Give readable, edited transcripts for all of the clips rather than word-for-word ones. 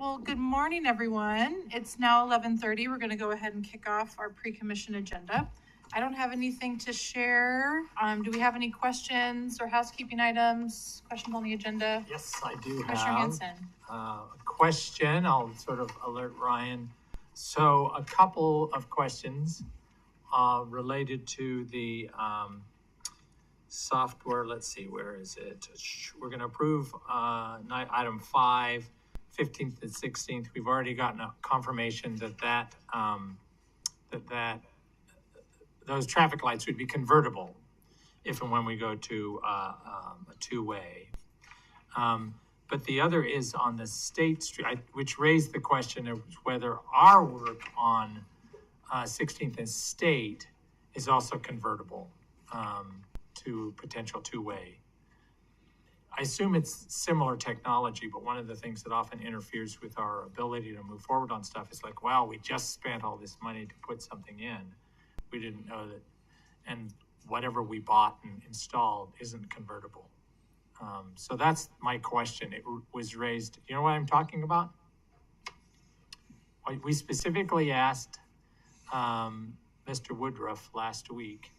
Well, good morning, everyone. It's now 11:30. We're going to go ahead and kick off our pre-commission agenda. I don't have anything to share. Do we have any questions or housekeeping items, questions on the agenda? Yes, I do Commissioner have Hanson. a question. I'll sort of alert Ryan. So a couple of questions related to the software. Let's see, where is it? We're going to approve item 5, 15th and 16th. We've already gotten a confirmation that those traffic lights would be convertible if and when we go to a two-way. But the other is on the State Street, which raised the question of whether our work on 16th and State is also convertible to potential two-way. I assume it's similar technology, but one of the things that often interferes with our ability to move forward on stuff is like, wow, we just spent all this money to put something in. We didn't know that, and whatever we bought and installed isn't convertible. So that's my question. It was raised. You know what I'm talking about? We specifically asked Mr. Woodruff last week,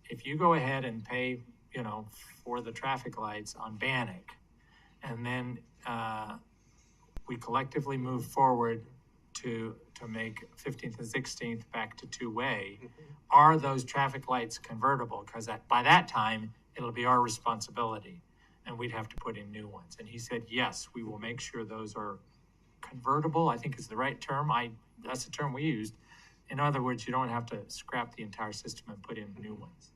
if you go ahead and pay, for the traffic lights on Bannock, and then we collectively move forward to make 15th and 16th back to two-way, are those traffic lights convertible? Because by that time, it'll be our responsibility, and we'd have to put in new ones. And he said, yes, we will make sure those are convertible, I think is the right term. That's the term we used. In other words, you don't have to scrap the entire system and put in new ones.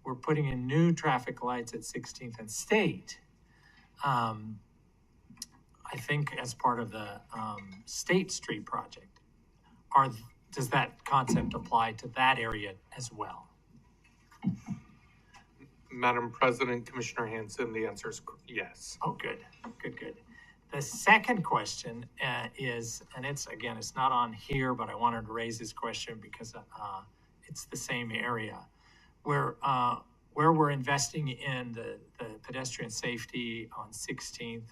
We're putting in new traffic lights at 16th and State. I think as part of the State Street project. Does that concept apply to that area as well? Madam President, Commissioner Hanson, the answer is yes. Oh, good. The second question is, and it's not on here, but I wanted to raise this question because it's the same area where we're investing in the pedestrian safety on 16th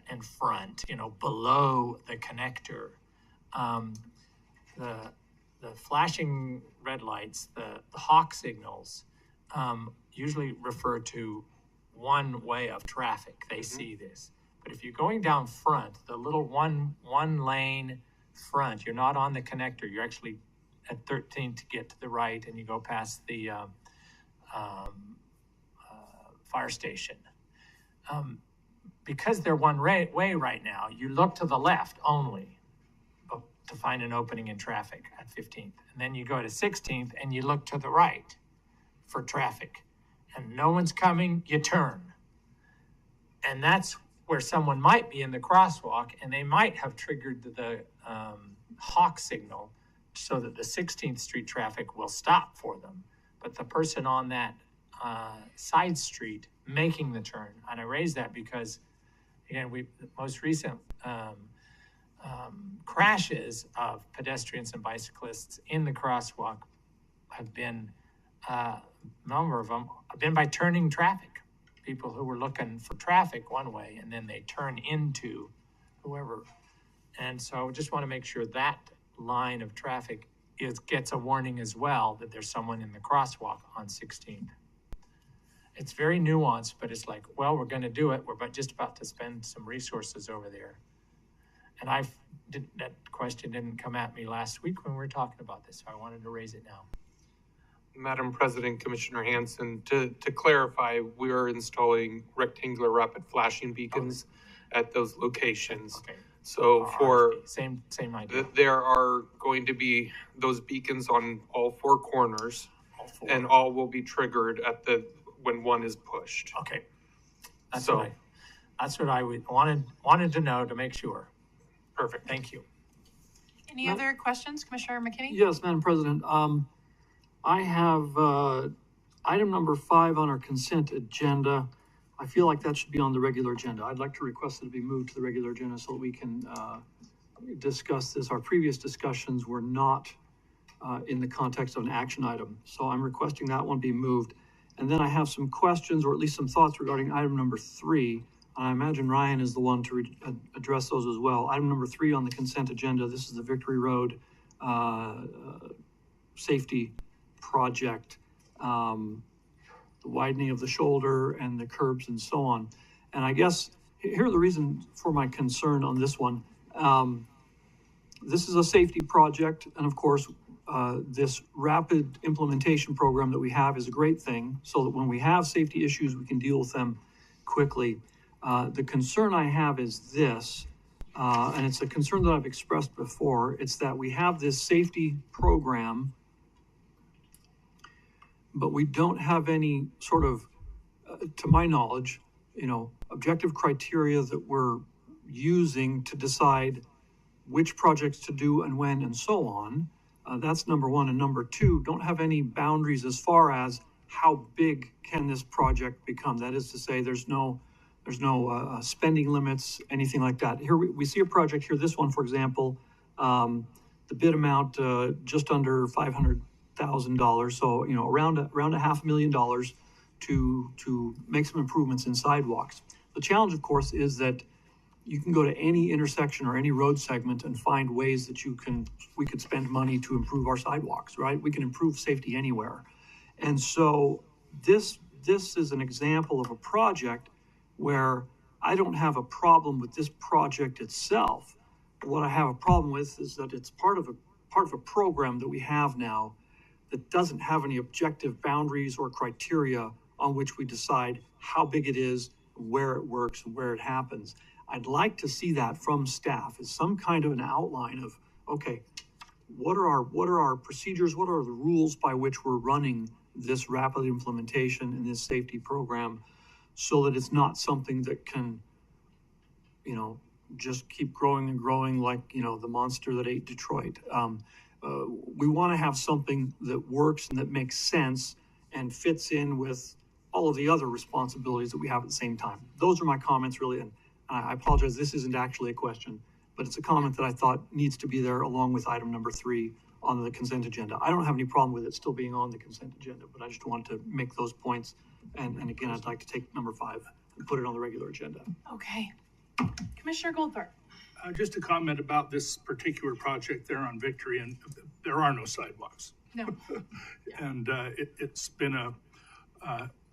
and front, below the connector. The flashing red lights, the hawk signals, usually refer to one way of traffic. They see this. But if you're going down front, the little one lane front, you're not on the connector. You're actually at 13th to get to the right, and you go past the fire station. Because they're one way right now, you look to the left only to find an opening in traffic at 15th. And then you go to 16th and you look to the right for traffic. And no one's coming, you turn. And that's where someone might be in the crosswalk, and they might have triggered the hawk signal so that the 16th Street traffic will stop for them. But the person on that side street making the turn, and I raise that because, again, the most recent crashes of pedestrians and bicyclists in the crosswalk have been, a number of them have been by turning traffic. People who were looking for traffic one way, and then they turn into whoever. And so just want to make sure that line of traffic gets a warning as well that there's someone in the crosswalk on 16th. It's very nuanced, but it's like, well, we're going to do it. We're just about to spend some resources over there. And that question didn't come at me last week when we were talking about this, so I wanted to raise it now. Madam President, Commissioner Hanson, to clarify, we are installing rectangular rapid flashing beacons at those locations. Okay. So for same idea. There are going to be those beacons on all four corners, and all will be triggered when one is pushed. Okay. That's what I wanted to know to make sure. Perfect. Thank you. Any other questions, Commissioner McKinney? Yes, Madam President. I have item number 5 on our consent agenda. I feel like that should be on the regular agenda. I'd like to request that it be moved to the regular agenda so that we can discuss this. Our previous discussions were not in the context of an action item. So I'm requesting that one be moved. And then I have some questions, or at least some thoughts regarding item number 3 And I imagine Ryan is the one to address those as well. Item number 3 on the consent agenda, this is the Victory Road safety project, the widening of the shoulder and the curbs and so on. And I guess here are the reason for my concern on this one. This is a safety project, and of course, this rapid implementation program that we have is a great thing, so that when we have safety issues, we can deal with them quickly. The concern I have is this, and it's a concern that I've expressed before. It's that we have this safety program, but we don't have any sort of, to my knowledge, objective criteria that we're using to decide which projects to do and when and so on. That's number 1. And number 2, don't have any boundaries as far as how big can this project become. That is to say, there's no spending limits, anything like that. Here we see a project here, this one, for example, the bid amount just under $500,000. So, around a $500,000 to make some improvements in sidewalks. The challenge, of course, is that you can go to any intersection or any road segment and find ways that we could spend money to improve our sidewalks, right? We can improve safety anywhere. And so this is an example of a project where I don't have a problem with this project itself. What I have a problem with is that it's part of a program that we have now that doesn't have any objective boundaries or criteria on which we decide how big it is, where it works, and where it happens. I'd like to see that from staff as some kind of an outline of, okay, what are our procedures? What are the rules by which we're running this rapid implementation in this safety program, so that it's not something that can, just keep growing and growing like, the monster that ate Detroit. We want to have something that works and that makes sense and fits in with all of the other responsibilities that we have at the same time. Those are my comments, really. And I apologize, this isn't actually a question, but it's a comment that I thought needs to be there along with item number 3 on the consent agenda. I don't have any problem with it still being on the consent agenda, but I just wanted to make those points. And again, I'd like to take number 5 and put it on the regular agenda. Okay. Commissioner Goldthorpe. Just a comment about this particular project there on Victory, and there are no sidewalks. No. And it's been a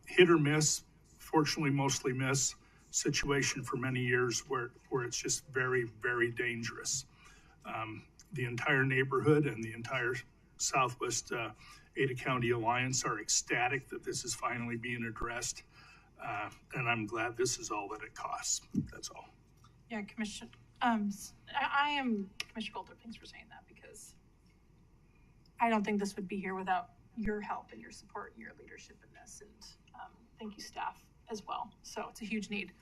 hit or miss, fortunately mostly miss, situation for many years where it's just very, very dangerous. The entire neighborhood and the entire Southwest Ada County Alliance are ecstatic that this is finally being addressed. And I'm glad this is all that it costs. That's all. Yeah, Commissioner, I am, Commissioner Goldthorpe, thanks for saying that, because I don't think this would be here without your help and your support and your leadership in this. And thank you, staff, as well. So it's a huge need.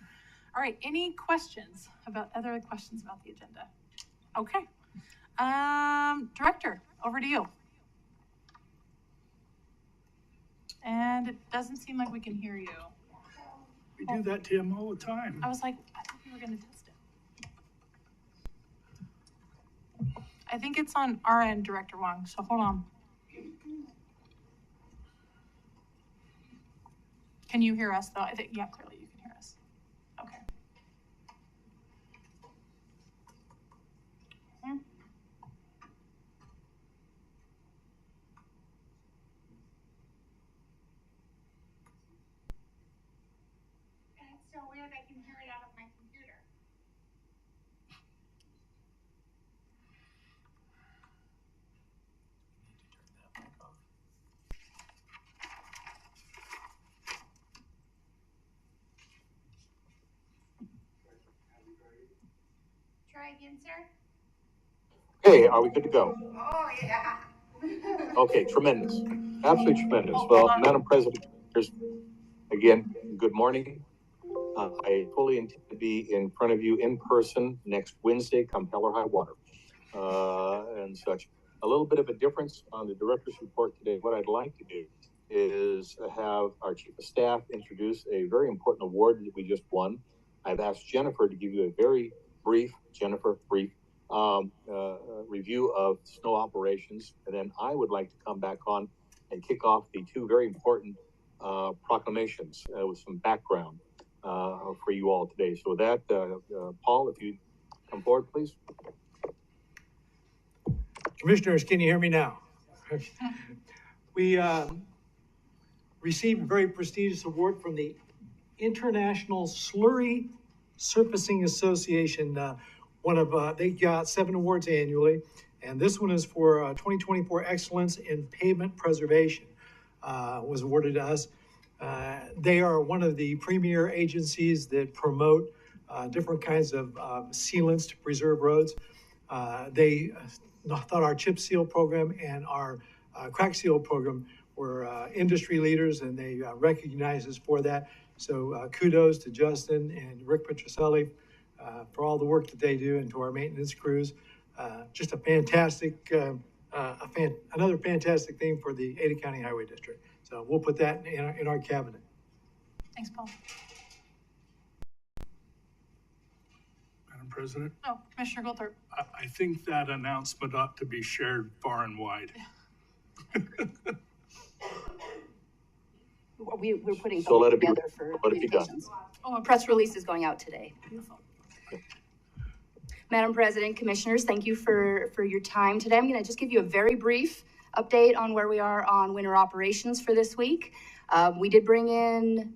All right, any other questions about the agenda? Okay. Director, over to you. And it doesn't seem like we can hear you. We do that to him all the time. I was like, I thought we were going to test it. I think it's on our end, Director Wong, so hold on. Can you hear us, though? I think, yeah, clearly you can hear us. Okay. It's so weird, I can hear it out of my computer. Try again, sir. Okay, are we good to go? Oh, yeah. Okay, tremendous. Absolutely tremendous. Well, Madam President, again, good morning. I fully intend to be in front of you in person next Wednesday, come hell or high water, and such. A little bit of a difference on the director's report today. What I'd like to do is have our chief of staff introduce a very important award that we just won. I've asked Jennifer to give you a very brief review of snow operations, and then I would like to come back on and kick off the 2 very important proclamations with some background for you all today. So with that, Paul, if you come forward, please. Commissioners, can you hear me now? We received a very prestigious award from the International Slurry Surfacing Association. They got 7 awards annually, and this one is for 2024 Excellence in Pavement Preservation, was awarded to us. They are one of the premier agencies that promote different kinds of sealants to preserve roads. They thought our chip seal program and our crack seal program were industry leaders, and they recognize us for that. So kudos to Justin and Rick Petroselli for all the work that they do, and to our maintenance crews. Just a fantastic, another fantastic thing for the Ada County Highway District. So we'll put that in our cabinet. Thanks, Paul. Madam President, Oh, Commissioner Goldthorpe. I think that announcement ought to be shared far and wide. We're putting So let something it be- together for let it be done. communications. Oh, A press release is going out today. beautiful. Madam President, Commissioners, thank you for your time today. I'm going to just give you a very brief update on where we are on winter operations for this week. We did bring in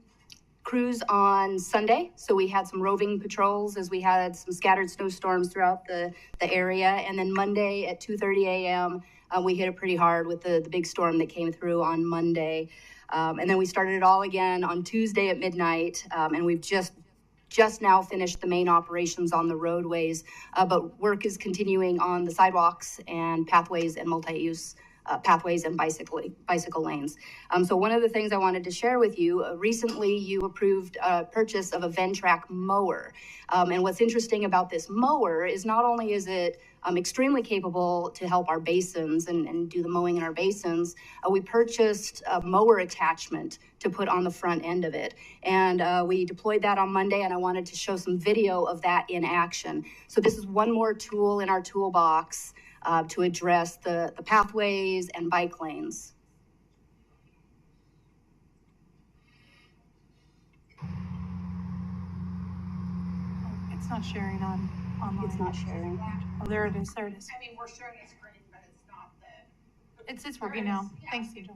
crews on Sunday, so we had some roving patrols as we had some scattered snowstorms throughout the area. And then Monday at 2:30 a.m., we hit it pretty hard with the big storm that came through on Monday. And then we started it all again on Tuesday at midnight, and we've just now finished the main operations on the roadways, but work is continuing on the sidewalks and pathways and multi-use pathways and bicycle lanes. So one of the things I wanted to share with you, recently you approved a purchase of a Ventrac mower. And what's interesting about this mower is not only is it extremely capable to help our basins and do the mowing in our basins, we purchased a mower attachment to put on the front end of it. And we deployed that on Monday, and I wanted to show some video of that in action. So this is one more tool in our toolbox to address the pathways and bike lanes. It's not sharing online. It's not sharing. Oh, there it is. There it is. I mean, we're showing a screen, but it's not the. It's working now. Thanks, Cedar.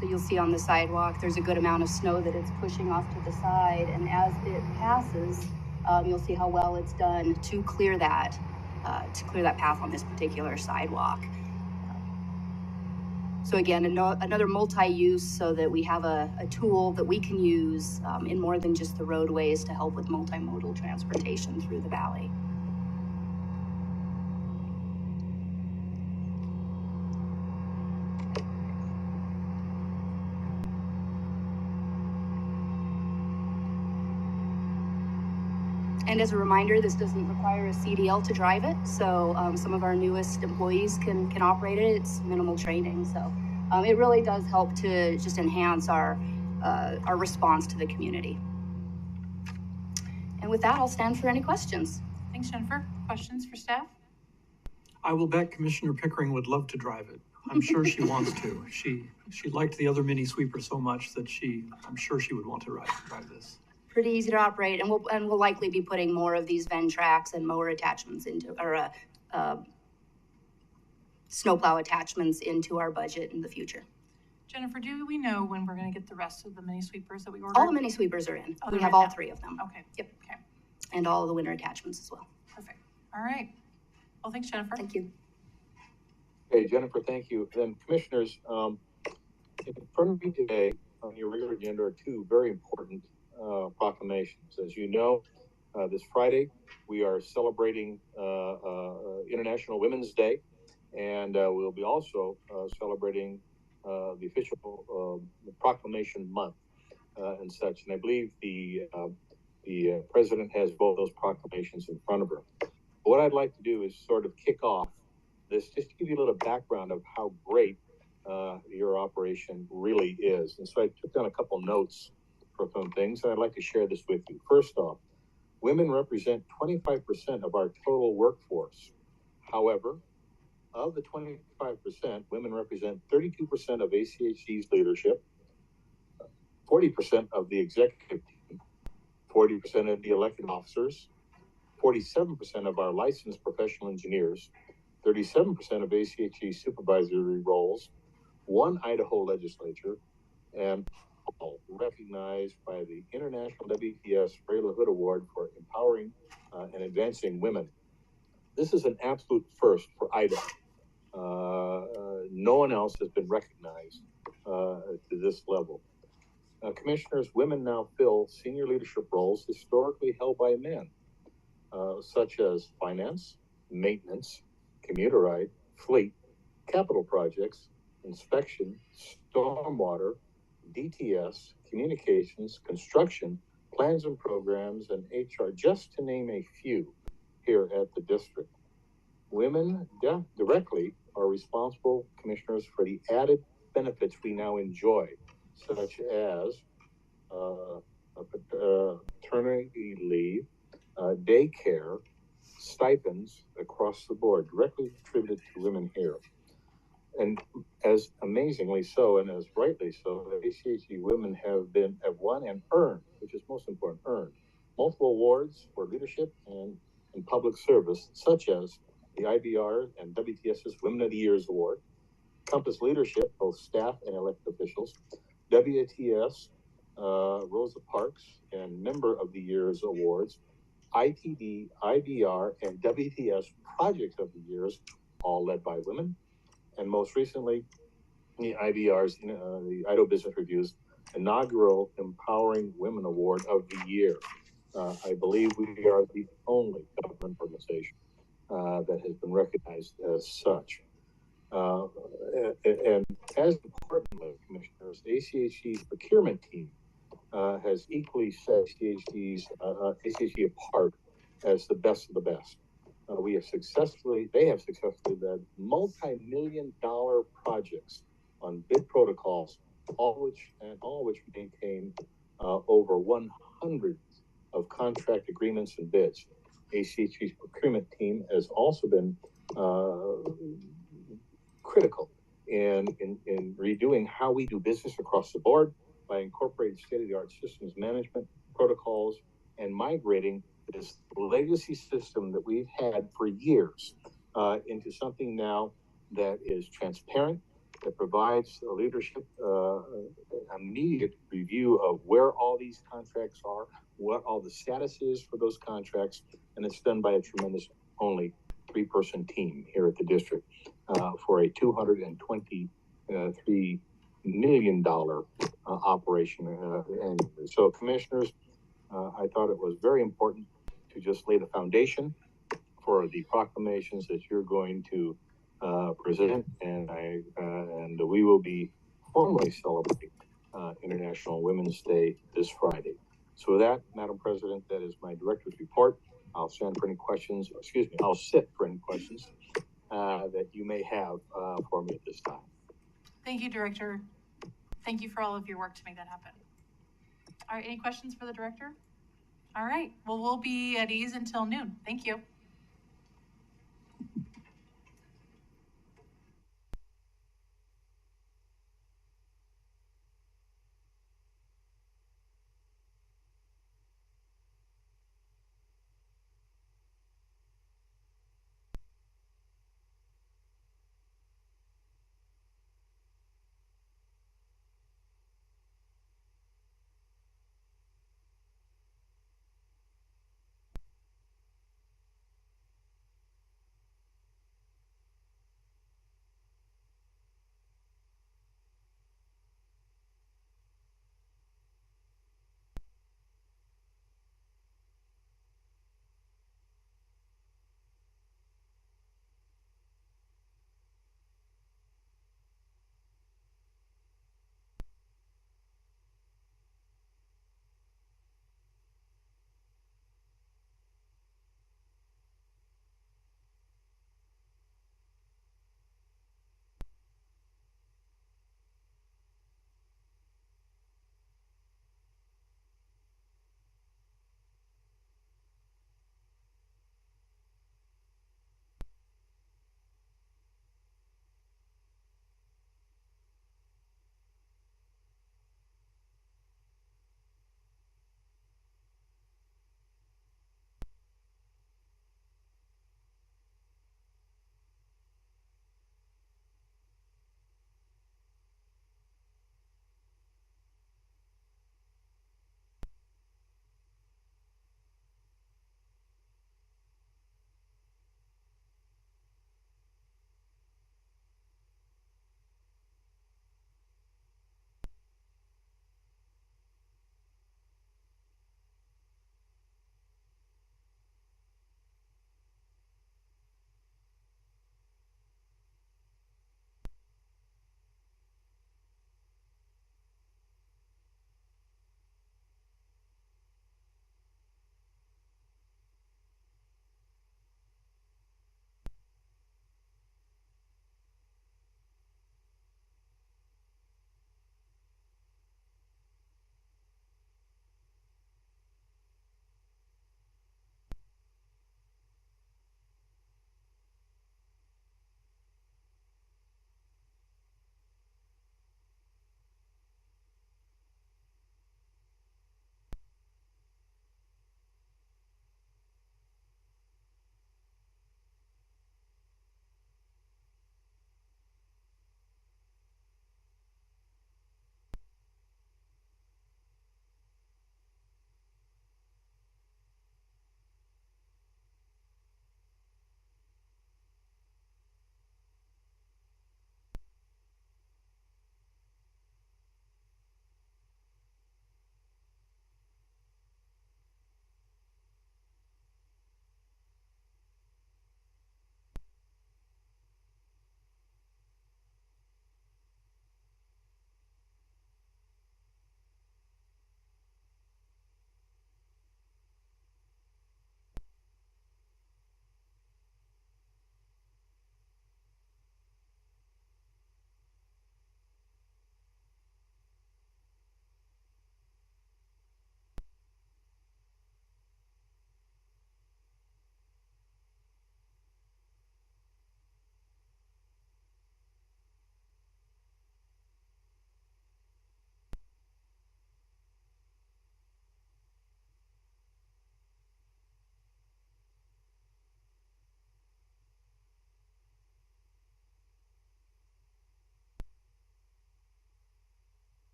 So you'll see on the sidewalk, there's a good amount of snow that it's pushing off to the side. And as it passes, you'll see how well it's done to clear that path on this particular sidewalk. So again, another multi-use so that we have a tool that we can use in more than just the roadways to help with multimodal transportation through the valley. And as a reminder, this doesn't require a CDL to drive it. So some of our newest employees can operate it. It's minimal training. So it really does help to just enhance our response to the community. And with that, I'll stand for any questions. Thanks, Jennifer. Questions for staff? I will bet Commissioner Pickering would love to drive it. I'm sure she wants to. She liked the other mini sweeper so much that I'm sure she would want to drive this. Pretty easy to operate, and we'll likely be putting more of these Ventracs and mower attachments or snowplow attachments into our budget in the future. Jennifer, do we know when we're going to get the rest of the mini sweepers that we ordered? All the mini sweepers are in. Oh, We they're have in all now. 3 of them. Okay. Yep. Okay. And all of the winter attachments as well. Perfect. All right. Well, thanks, Jennifer. Thank you. Okay, Jennifer, thank you. Then commissioners, in front of you today on your regular agenda are 2 very important proclamations. As you know, this Friday we are celebrating International Women's Day, and we'll be also celebrating the official proclamation month and such. And I believe the president has both those proclamations in front of her. What I'd like to do is sort of kick off this, just to give you a little background of how great your operation really is. And so I took down a couple notes for some things, and I'd like to share this with you. First off, Women represent 25% of our total workforce. However, of the 25%, women represent 32% of ACHG's leadership, 40% of the executive team, 40% of the elected officers, 47% of our licensed professional engineers, 37% of ACHG supervisory roles, one Idaho legislature, and all recognized by the International WTS Ray LaHood Award for empowering and advancing women. This is an absolute first for Idaho. No one else has been recognized to this level. Commissioners, women now fill senior leadership roles historically held by men, such as finance, maintenance, commuter ride, fleet, capital projects, inspection, stormwater, DTS, communications, construction, plans and programs, and HR, just to name a few here at the district. Women directly are responsible, commissioners, for the added benefits we now enjoy, such as paternity leave, daycare, stipends across the board, directly attributed to women here. And as amazingly so, and as rightly so, the ACHG women have won and earned, which is most important, earned multiple awards for leadership and public service, such as the IBR and WTS's Women of the Year's Award, Compass Leadership, both staff and elected officials, WTS, Rosa Parks and Member of the Year's Awards, ITD, IBR, and WTS Project of the Years, all led by women. And most recently, the IBR's, the Idaho Business Review's inaugural Empowering Women Award of the Year. I believe we are the only government organization that has been recognized as such. And as importantly, commissioners, ACHG's procurement team has equally set ACHG apart as the best of the best. They have successfully led multi-million-dollar projects on bid protocols, all which maintain over 100 of contract agreements and bids. ACHG's procurement team has also been critical in redoing how we do business across the board by incorporating state-of-the-art systems management protocols and migrating this legacy system that we've had for years into something now that is transparent, that provides the leadership immediate review of where all these contracts are, what all the status is for those contracts, and it's done by a tremendous, only 3-person team here at the district for a $223 million operation. And so, commissioners, I thought it was very important to just lay the foundation for the proclamations that you're going to present, and we will be formally celebrating International Women's Day this Friday. So with that, Madam President, that is my director's report. I'll sit for any questions that you may have for me at this time. Thank you, Director. Thank you for all of your work to make that happen. All right, any questions for the Director? All right, well, we'll be at ease until noon. Thank you.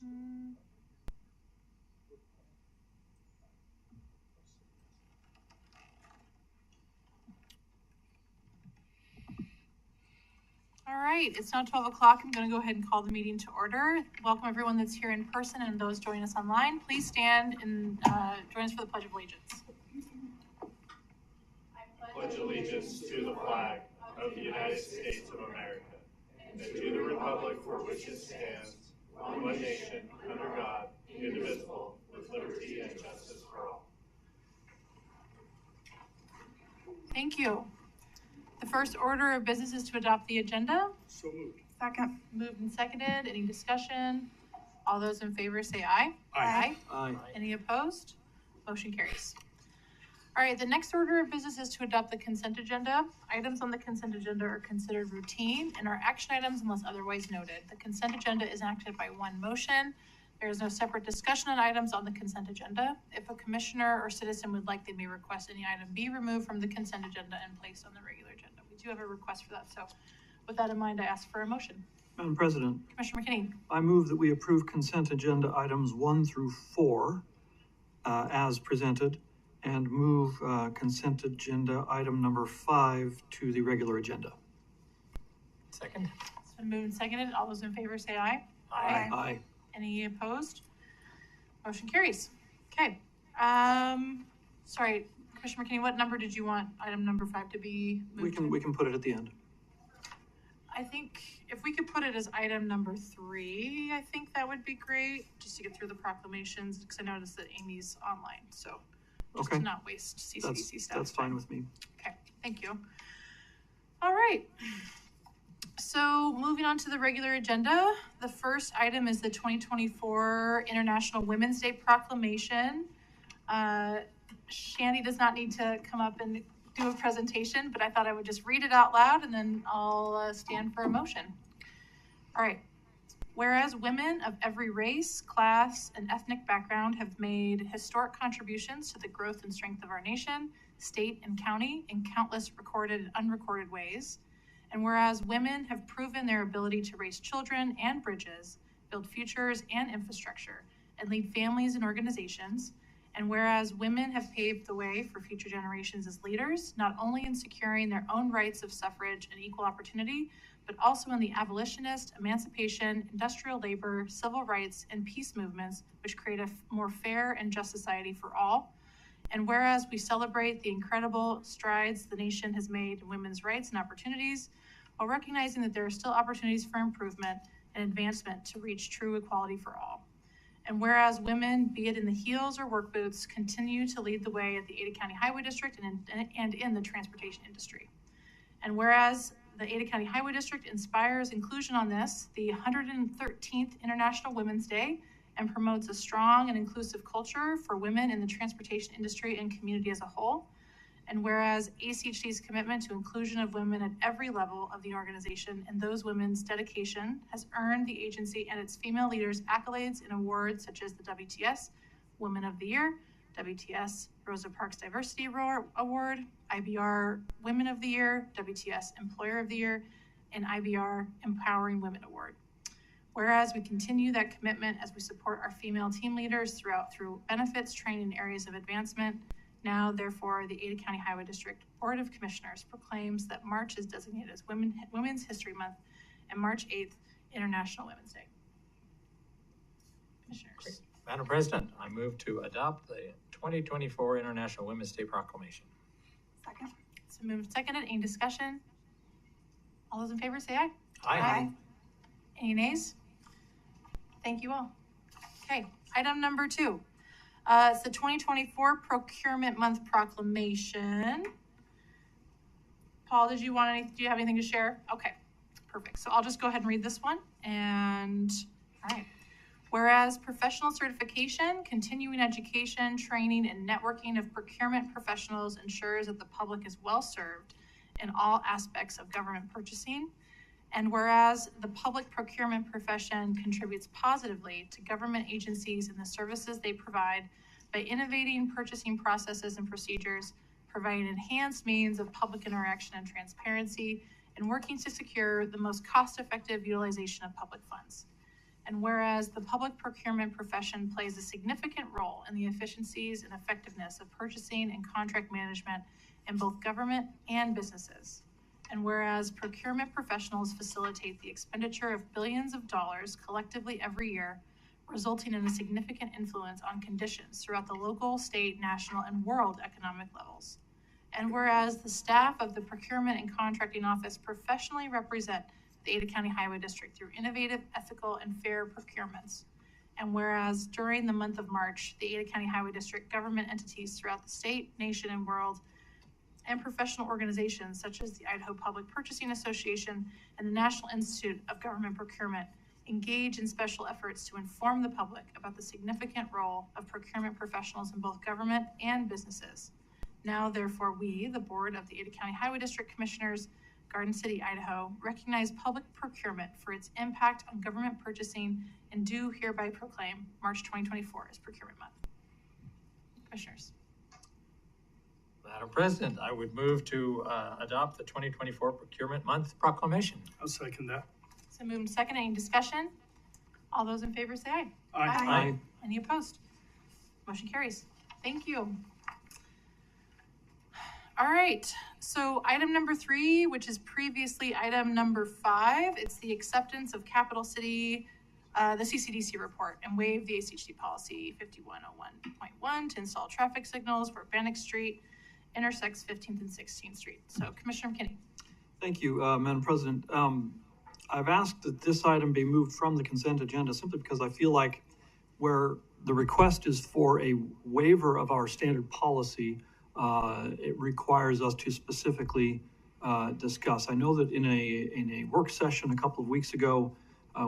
All right, it's now 12 o'clock. I'm going to go ahead and call the meeting to order. Welcome everyone that's here in person and those joining us online. Please stand and join us for the Pledge of Allegiance. Pledge allegiance to the flag of the United States of America and to the republic for which it stands, one nation, under God, indivisible, with liberty and justice for all. Thank you. The first order of business is to adopt the agenda. So moved. Second. Moved and seconded. Any discussion? All those in favor say aye. Aye. Aye. Any opposed? Motion carries. All right, the next order of business is to adopt the consent agenda. Items on the consent agenda are considered routine and are action items unless otherwise noted. The consent agenda is enacted by one motion. There is no separate discussion on items on the consent agenda. If a commissioner or citizen would like, they may request any item be removed from the consent agenda and placed on the regular agenda. We do have a request for that, so with that in mind, I ask for a motion. Madam President, Commissioner McKinney. I move that we approve consent agenda items 1 through 4 as presented, and move consent agenda item number 5 to the regular agenda. Second? It's been moved and seconded. All those in favor say aye. Aye. Any opposed? Motion carries. Okay. Sorry, Commissioner McKinney, what number did you want item number 5 to be moved We can put it at the end. I think if we could put it as item number 3, I think that would be great, just to get through the proclamations, because I noticed that Amy's online, so just Okay. to not waste CCDC staff. That's fine with me. Okay, thank you. All right. So moving on to the regular agenda, the first item is the 2024 International Women's Day Proclamation. Shandy does not need to come up and do a presentation, but I thought I would just read it out loud and then I'll stand for a motion. All right. Whereas women of every race, class, and ethnic background have made historic contributions to the growth and strength of our nation, state, and county in countless recorded and unrecorded ways. And whereas women have proven their ability to raise children and bridges, build futures and infrastructure, and lead families and organizations. And whereas women have paved the way for future generations as leaders, not only in securing their own rights of suffrage and equal opportunity, but also in the abolitionist, emancipation, industrial labor, civil rights, and peace movements, which create a more fair and just society for all. And whereas we celebrate the incredible strides the nation has made in women's rights and opportunities, while recognizing that there are still opportunities for improvement and advancement to reach true equality for all. And whereas women, be it in the heels or work boots, continue to lead the way at the Ada County Highway District and in the transportation industry. And whereas the Ada County Highway District inspires inclusion on this, the 113th International Women's Day, and promotes a strong and inclusive culture for women in the transportation industry and community as a whole. And whereas ACHD's commitment to inclusion of women at every level of the organization and those women's dedication has earned the agency and its female leaders accolades and awards such as the WTS Women of the Year, WTS Rosa Parks Diversity Award, IBR Women of the Year, WTS Employer of the Year, and IBR Empowering Women Award. Whereas we continue that commitment as we support our female team leaders through benefits, training, and areas of advancement. Now, therefore, the Ada County Highway District Board of Commissioners proclaims that March is designated as Women's History Month and March 8th, International Women's Day. Commissioners. Great. Madam President, I move to adopt the 2024 International Women's Day Proclamation. Second. So moved, seconded. Any discussion? All those in favor say aye. Aye. Any nays? Thank you all. Okay, item number 2. It's the 2024 Procurement Month Proclamation. Paul, do you have anything to share? Okay, perfect. So I'll just go ahead and read this one. And, all right. Whereas professional certification, continuing education, training, and networking of procurement professionals ensures that the public is well served in all aspects of government purchasing. And whereas the public procurement profession contributes positively to government agencies and the services they provide by innovating purchasing processes and procedures, providing enhanced means of public interaction and transparency, and working to secure the most cost-effective utilization of public funds. And whereas the public procurement profession plays a significant role in the efficiencies and effectiveness of purchasing and contract management in both government and businesses. And whereas procurement professionals facilitate the expenditure of billions of dollars collectively every year, resulting in a significant influence on conditions throughout the local, state, national, and world economic levels. And whereas the staff of the Procurement and Contracting Office professionally represent the Ada County Highway District through innovative, ethical, and fair procurements. And whereas during the month of March, the Ada County Highway District government entities throughout the state, nation, and world, and professional organizations such as the Idaho Public Purchasing Association and the National Institute of Government Procurement engage in special efforts to inform the public about the significant role of procurement professionals in both government and businesses. Now, therefore, we, the Board of the Ada County Highway District Commissioners, Garden City, Idaho, recognize public procurement for its impact on government purchasing and do hereby proclaim March 2024 as Procurement Month. Commissioners. Madam President, I would move to adopt the 2024 Procurement Month proclamation. I'll second that. So moved and second. Any discussion? All those in favor say aye. Aye. Any opposed? Motion carries. Thank you. All right, so item number 3, which is previously item number 5, it's the acceptance of Capital City, the CCDC report, and waive the ACHD policy 5101.1 to install traffic signals where Bannock Street intersects 15th and 16th Street. So Commissioner McKinney. Thank you, Madam President. I've asked that this item be moved from the consent agenda simply because I feel like where the request is for a waiver of our standard policy, it requires us to specifically discuss. I know that in a work session a couple of weeks ago,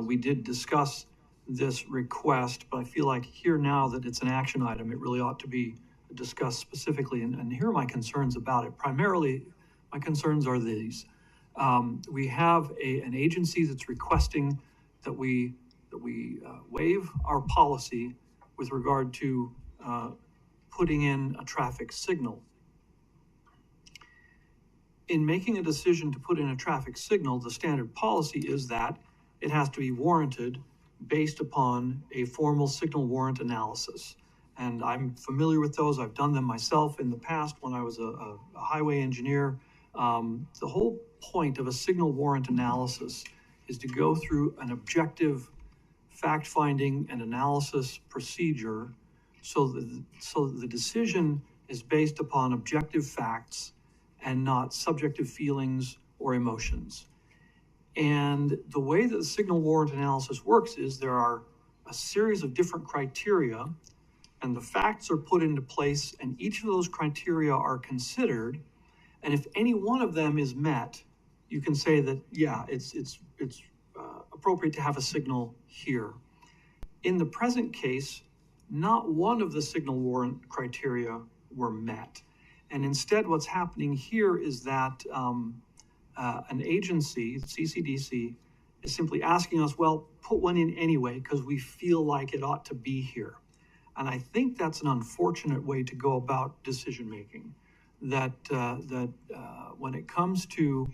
we did discuss this request, but I feel like here now that it's an action item, it really ought to be discussed specifically. And here are my concerns about it. Primarily, my concerns are these. We have an agency that's requesting that we waive our policy with regard to putting in a traffic signal. In making a decision to put in a traffic signal, the standard policy is that it has to be warranted based upon a formal signal warrant analysis. And I'm familiar with those. I've done them myself in the past when I was a highway engineer. The whole point of a signal warrant analysis is to go through an objective fact-finding and analysis procedure so the decision is based upon objective facts and not subjective feelings or emotions. And the way that the signal warrant analysis works is there are a series of different criteria, and the facts are put into place, and each of those criteria are considered. And if any one of them is met, you can say that, yeah, it's appropriate to have a signal here. In the present case, not one of the signal warrant criteria were met. And instead, what's happening here is that an agency, CCDC, is simply asking us, well, put one in anyway, because we feel like it ought to be here. And I think that's an unfortunate way to go about decision-making, that when it comes to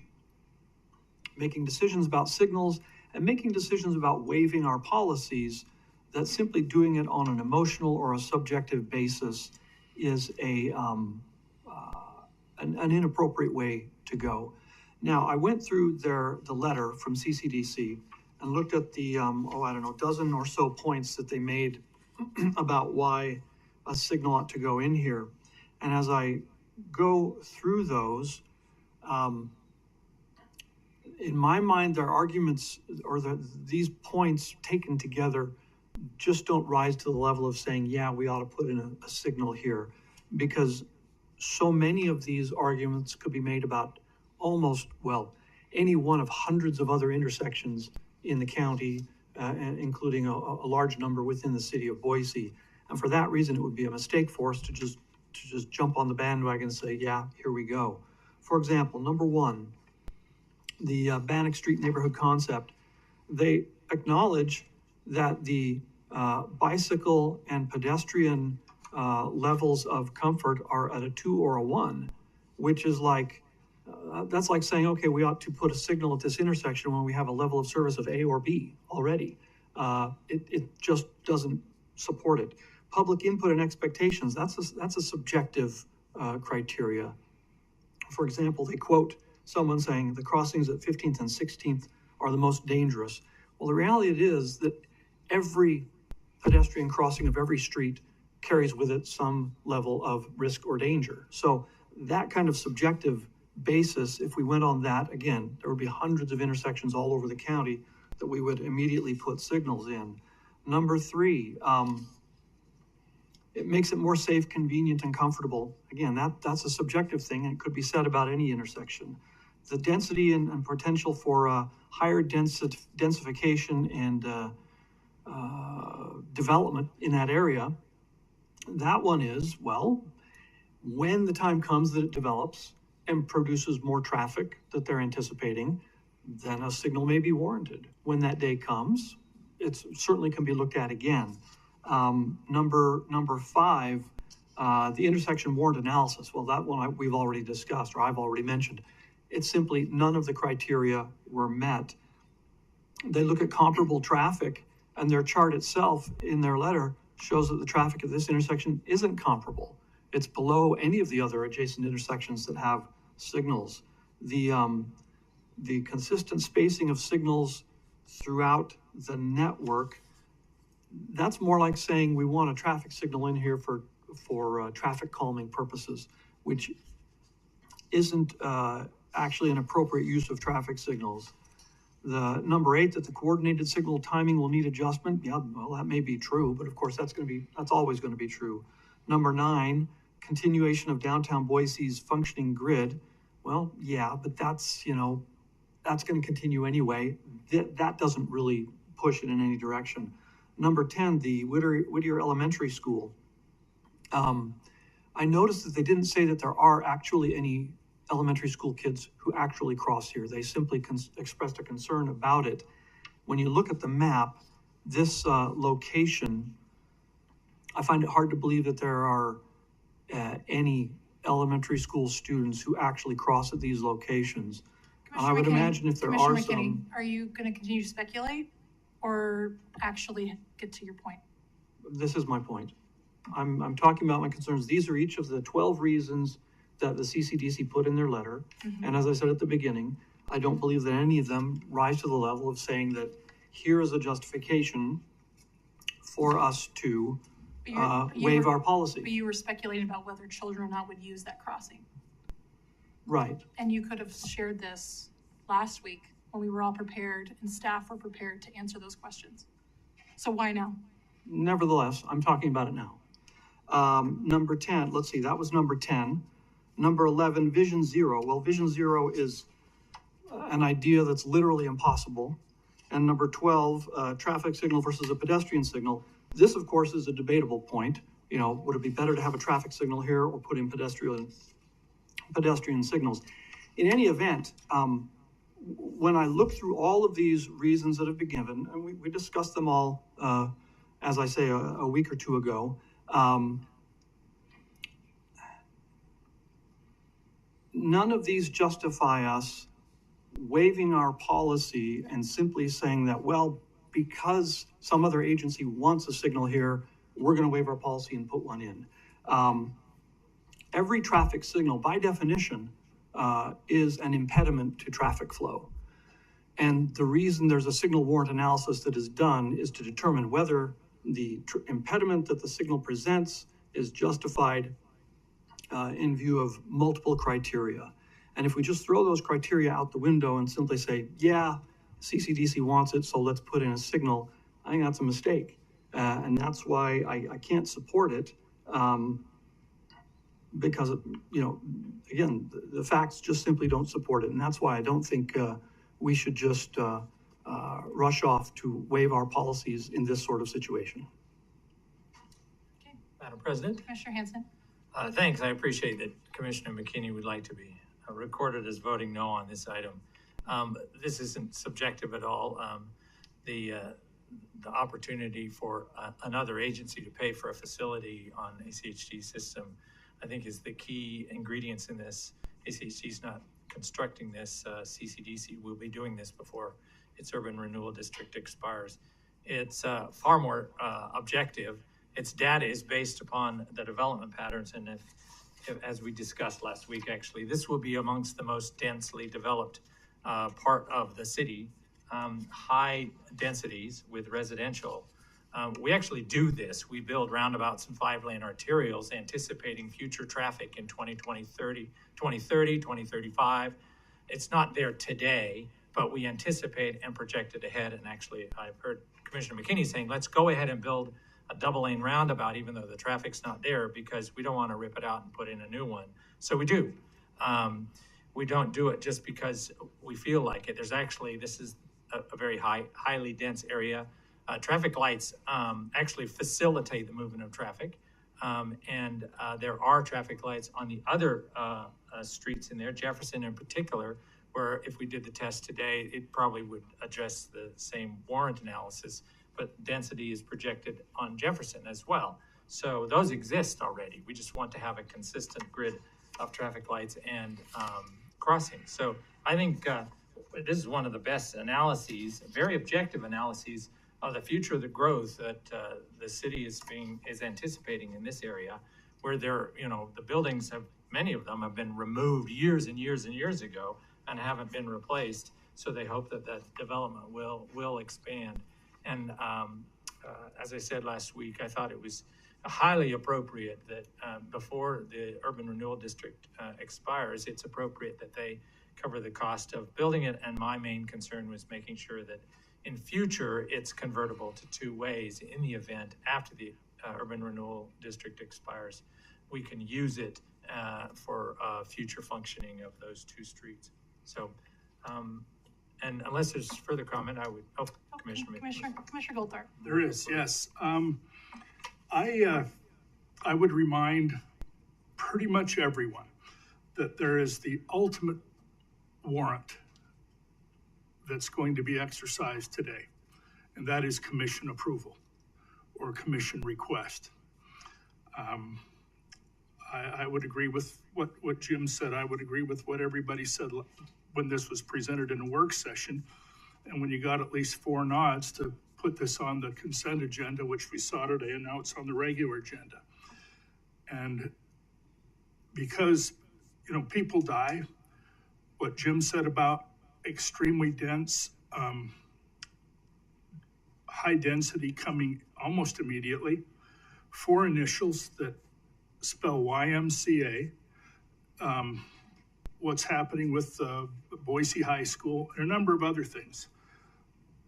making decisions about signals and making decisions about waiving our policies, that simply doing it on an emotional or a subjective basis is an inappropriate way to go. Now, I went through the letter from CCDC and looked at the, dozen or so points that they made about why a signal ought to go in here. And as I go through those, in my mind, their arguments or these points taken together just don't rise to the level of saying, yeah, we ought to put in a signal here, because so many of these arguments could be made about any one of hundreds of other intersections in the county, including a large number within the city of Boise. And for that reason, it would be a mistake for us to just jump on the bandwagon and say, yeah, here we go. For example, number 1, the Bannock Street neighborhood concept. They acknowledge that the bicycle and pedestrian levels of comfort are at a 2 or a 1, which is like, that's like saying, okay, we ought to put a signal at this intersection when we have a level of service of A or B already. it just doesn't support it. Public input and expectations, that's a subjective criteria. For example, they quote someone saying the crossings at 15th and 16th are the most dangerous. Well, the reality is that every pedestrian crossing of every street carries with it some level of risk or danger. So that kind of subjective basis, if we went on that, again, there would be hundreds of intersections all over the county that we would immediately put signals in. Number 3, it makes it more safe, convenient, and comfortable. Again, that's a subjective thing, and it could be said about any intersection. The density and potential for higher densification and development in that area, that one is, well, when the time comes that it develops and produces more traffic that they're anticipating, then a signal may be warranted. When that day comes, it certainly can be looked at again. Number 5, the intersection warrant analysis. Well, that one we've already discussed, or I've already mentioned. It's simply none of the criteria were met. They look at comparable traffic, and their chart itself in their letter shows that the traffic at this intersection isn't comparable. It's below any of the other adjacent intersections that have signals. The consistent spacing of signals throughout the network, that's more like saying we want a traffic signal in here for traffic calming purposes, which isn't actually an appropriate use of traffic signals. The number 8, that the coordinated signal timing will need adjustment. Yeah, well, that may be true, but of course that's always going to be true. Number 9, continuation of downtown Boise's functioning grid. Well, yeah, but that's going to continue anyway. That doesn't really push it in any direction. Number 10, the Whittier Elementary School. I noticed that they didn't say that there are actually any elementary school kids who actually cross here. They simply expressed a concern about it. When you look at the map, this location, I find it hard to believe that there are any elementary school students who actually cross at these locations. I would imagine if there are some. Are you going to continue to speculate or actually get to your point? This is my point. I'm talking about my concerns. These are each of the 12 reasons that the CCDC put in their letter. Mm-hmm. And as I said at the beginning, I don't believe that any of them rise to the level of saying that here is a justification for us to waive our policy. But you were speculating about whether children or not would use that crossing. Right. And you could have shared this last week when we were all prepared and staff were prepared to answer those questions. So why now? Nevertheless, I'm talking about it now. Number 10, let's see, that was number 10. Number 11, Vision Zero. Well, Vision Zero is an idea that's literally impossible. And number 12, traffic signal versus a pedestrian signal. This, of course, is a debatable point. Would it be better to have a traffic signal here or put in pedestrian signals? In any event, when I look through all of these reasons that have been given, and we discussed them all, as I say, a week or two ago, none of these justify us waiving our policy and simply saying that, well, because some other agency wants a signal here, we're going to waive our policy and put one in. Every traffic signal, by definition, is an impediment to traffic flow. And the reason there's a signal warrant analysis that is done is to determine whether the impediment that the signal presents is justified in view of multiple criteria. And if we just throw those criteria out the window and simply say, yeah, CCDC wants it, so let's put in a signal, I think that's a mistake. And that's why I can't support it, because, again, the facts just simply don't support it. And that's why I don't think we should just rush off to waive our policies in this sort of situation. Okay. Madam President? Commissioner Hanson? Thanks. I appreciate that Commissioner McKinney would like to be recorded as voting no on this item. This isn't subjective at all. The opportunity for another agency to pay for a facility on ACHD system, I think, is the key ingredients in this. ACHD is not constructing this. CCDC will be doing this before its urban renewal district expires. It's far more objective. Its data is based upon the development patterns, and if, as we discussed last week, actually, this will be amongst the most densely developed part of the city, high densities with residential. We actually do this. We build roundabouts and 5-lane arterials anticipating future traffic in 2020, 2035. It's not there today, but we anticipate and project it ahead. And actually, I've heard Commissioner McKinney saying, let's go ahead and build a 2-lane roundabout, even though the traffic's not there, because we don't want to rip it out and put in a new one. So we do. We don't do it just because we feel like it. There's actually, this is a very highly dense area. Traffic lights actually facilitate the movement of traffic. And there are traffic lights on the other streets in there, Jefferson in particular, where if we did the test today, it probably would address the same warrant analysis, but density is projected on Jefferson as well. So those exist already. We just want to have a consistent grid of traffic lights and crossings. So I think this is one of the best analyses, very objective analyses of the future of the growth that the city is anticipating in this area, where the buildings have, many of them have been removed years and years and years ago and haven't been replaced. So they hope that that development will expand. And as I said last week, I thought it was highly appropriate that before the urban renewal district expires, it's appropriate that they cover the cost of building it. And my main concern was making sure that in future it's convertible to 2 ways in the event after the urban renewal district expires. We can use it for future functioning of those 2 streets. So, and unless there's further comment, I would, Commissioner Goldthorpe. There is, yes. I would remind pretty much everyone that there is the ultimate warrant that's going to be exercised today, and that is commission approval or commission request. I would agree with what Jim said. I would agree with what everybody said when this was presented in a work session, and when you got at least 4 nods to put this on the consent agenda, which we saw today, and now it's on the regular agenda. And because, people die, what Jim said about extremely dense, high density coming almost immediately, 4 initials that spell YMCA, what's happening with Boise High School, and a number of other things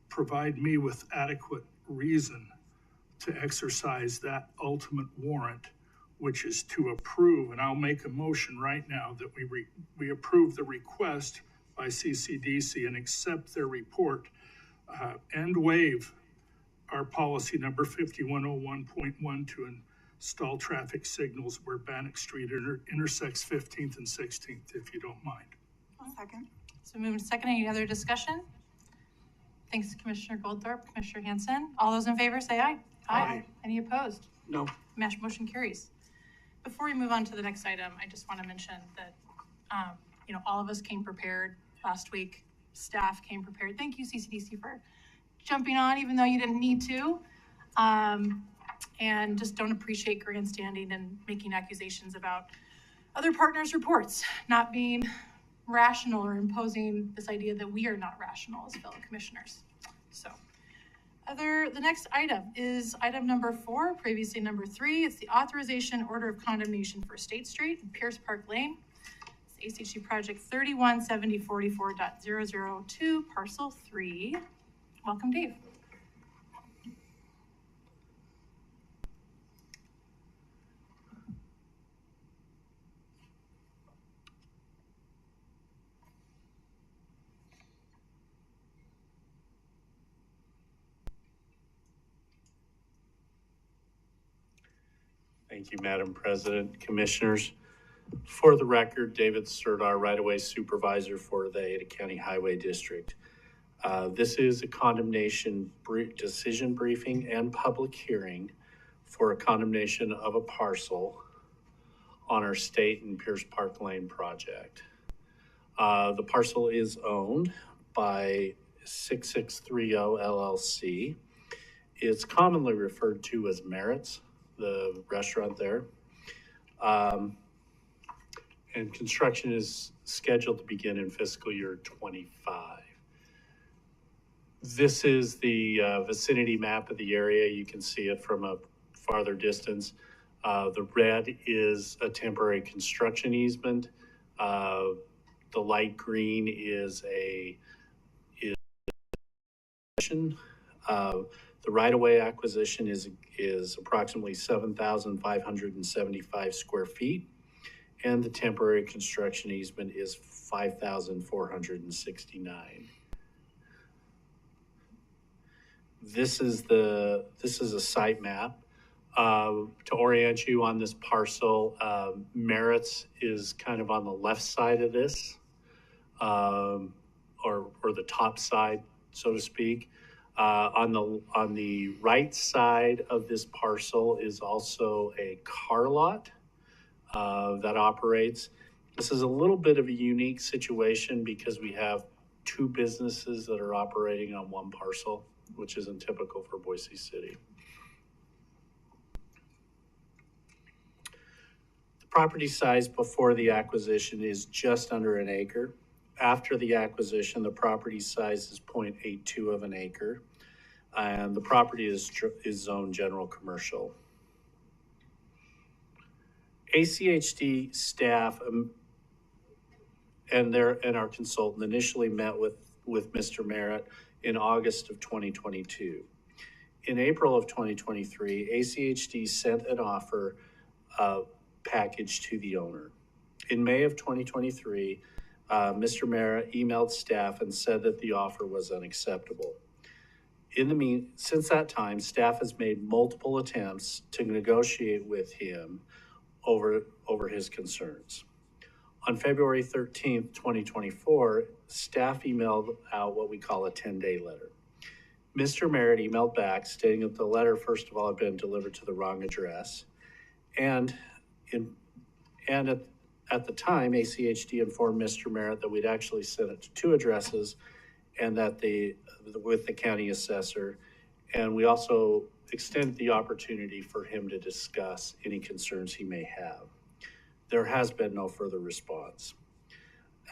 provide me with adequate reason to exercise that ultimate warrant, which is to approve, and I'll make a motion right now that we approve the request by CCDC and accept their report and waive our policy number 5101.1 to install traffic signals where Bannock Street intersects 15th and 16th, if you don't mind. I'll second. So moving to second, any other discussion? Thanks, Commissioner Goldthorpe, Commissioner Hanson. All those in favor say aye. Aye. Any opposed? No. Motion carries. Before we move on to the next item, I just want to mention that, all of us came prepared last week. Staff came prepared. Thank you, CCDC, for jumping on, even though you didn't need to. And just don't appreciate grandstanding and making accusations about other partners' reports not being rational or imposing this idea that we are not rational as fellow commissioners. So the next item is item number 4, previously number 3. It's the authorization order of condemnation for State Street and Pierce Park Lane. It's ACG project 317044.002, parcel 3. Welcome, Dave. Thank you, Madam President, Commissioners. For the record, David Serdar, right-of-way supervisor for the Ada County Highway District. This is a condemnation decision briefing and public hearing for a condemnation of a parcel on our State and Pierce Park Lane project. The parcel is owned by 6630 LLC. It's commonly referred to as Merritt's, the restaurant there. And construction is scheduled to begin in fiscal year 25. This is the vicinity map of the area. You can see it from a farther distance. The red is a temporary construction easement. The light green is the right-of-way acquisition is approximately 7,575 square feet, and the temporary construction easement is 5,469. This is a site map. To orient you on this parcel, Merritt's is kind of on the left side of this, or the top side, so to speak. On the right side of this parcel is also a car lot that operates. This is a little bit of a unique situation because we have two businesses that are operating on one parcel, which isn't typical for Boise City. The property size before the acquisition is just under an acre. After the acquisition, the property size is 0.82 of an acre, and the property is zoned general commercial. ACHD staff and our consultant initially met with Mr. Merritt in August of 2022. In April of 2023, ACHD sent an offer package to the owner. In May of 2023, Mr. Merritt emailed staff and said that the offer was unacceptable. Since that time, staff has made multiple attempts to negotiate with him over his concerns. On February 13th, 2024, staff emailed out what we call a 10-day letter. Mr. Merritt emailed back stating that the letter, first of all, had been delivered to the wrong address. And at the time, ACHD informed Mr. Merritt that we'd actually sent it to two addresses and that with the county assessor. And we also extended the opportunity for him to discuss any concerns he may have. There has been no further response.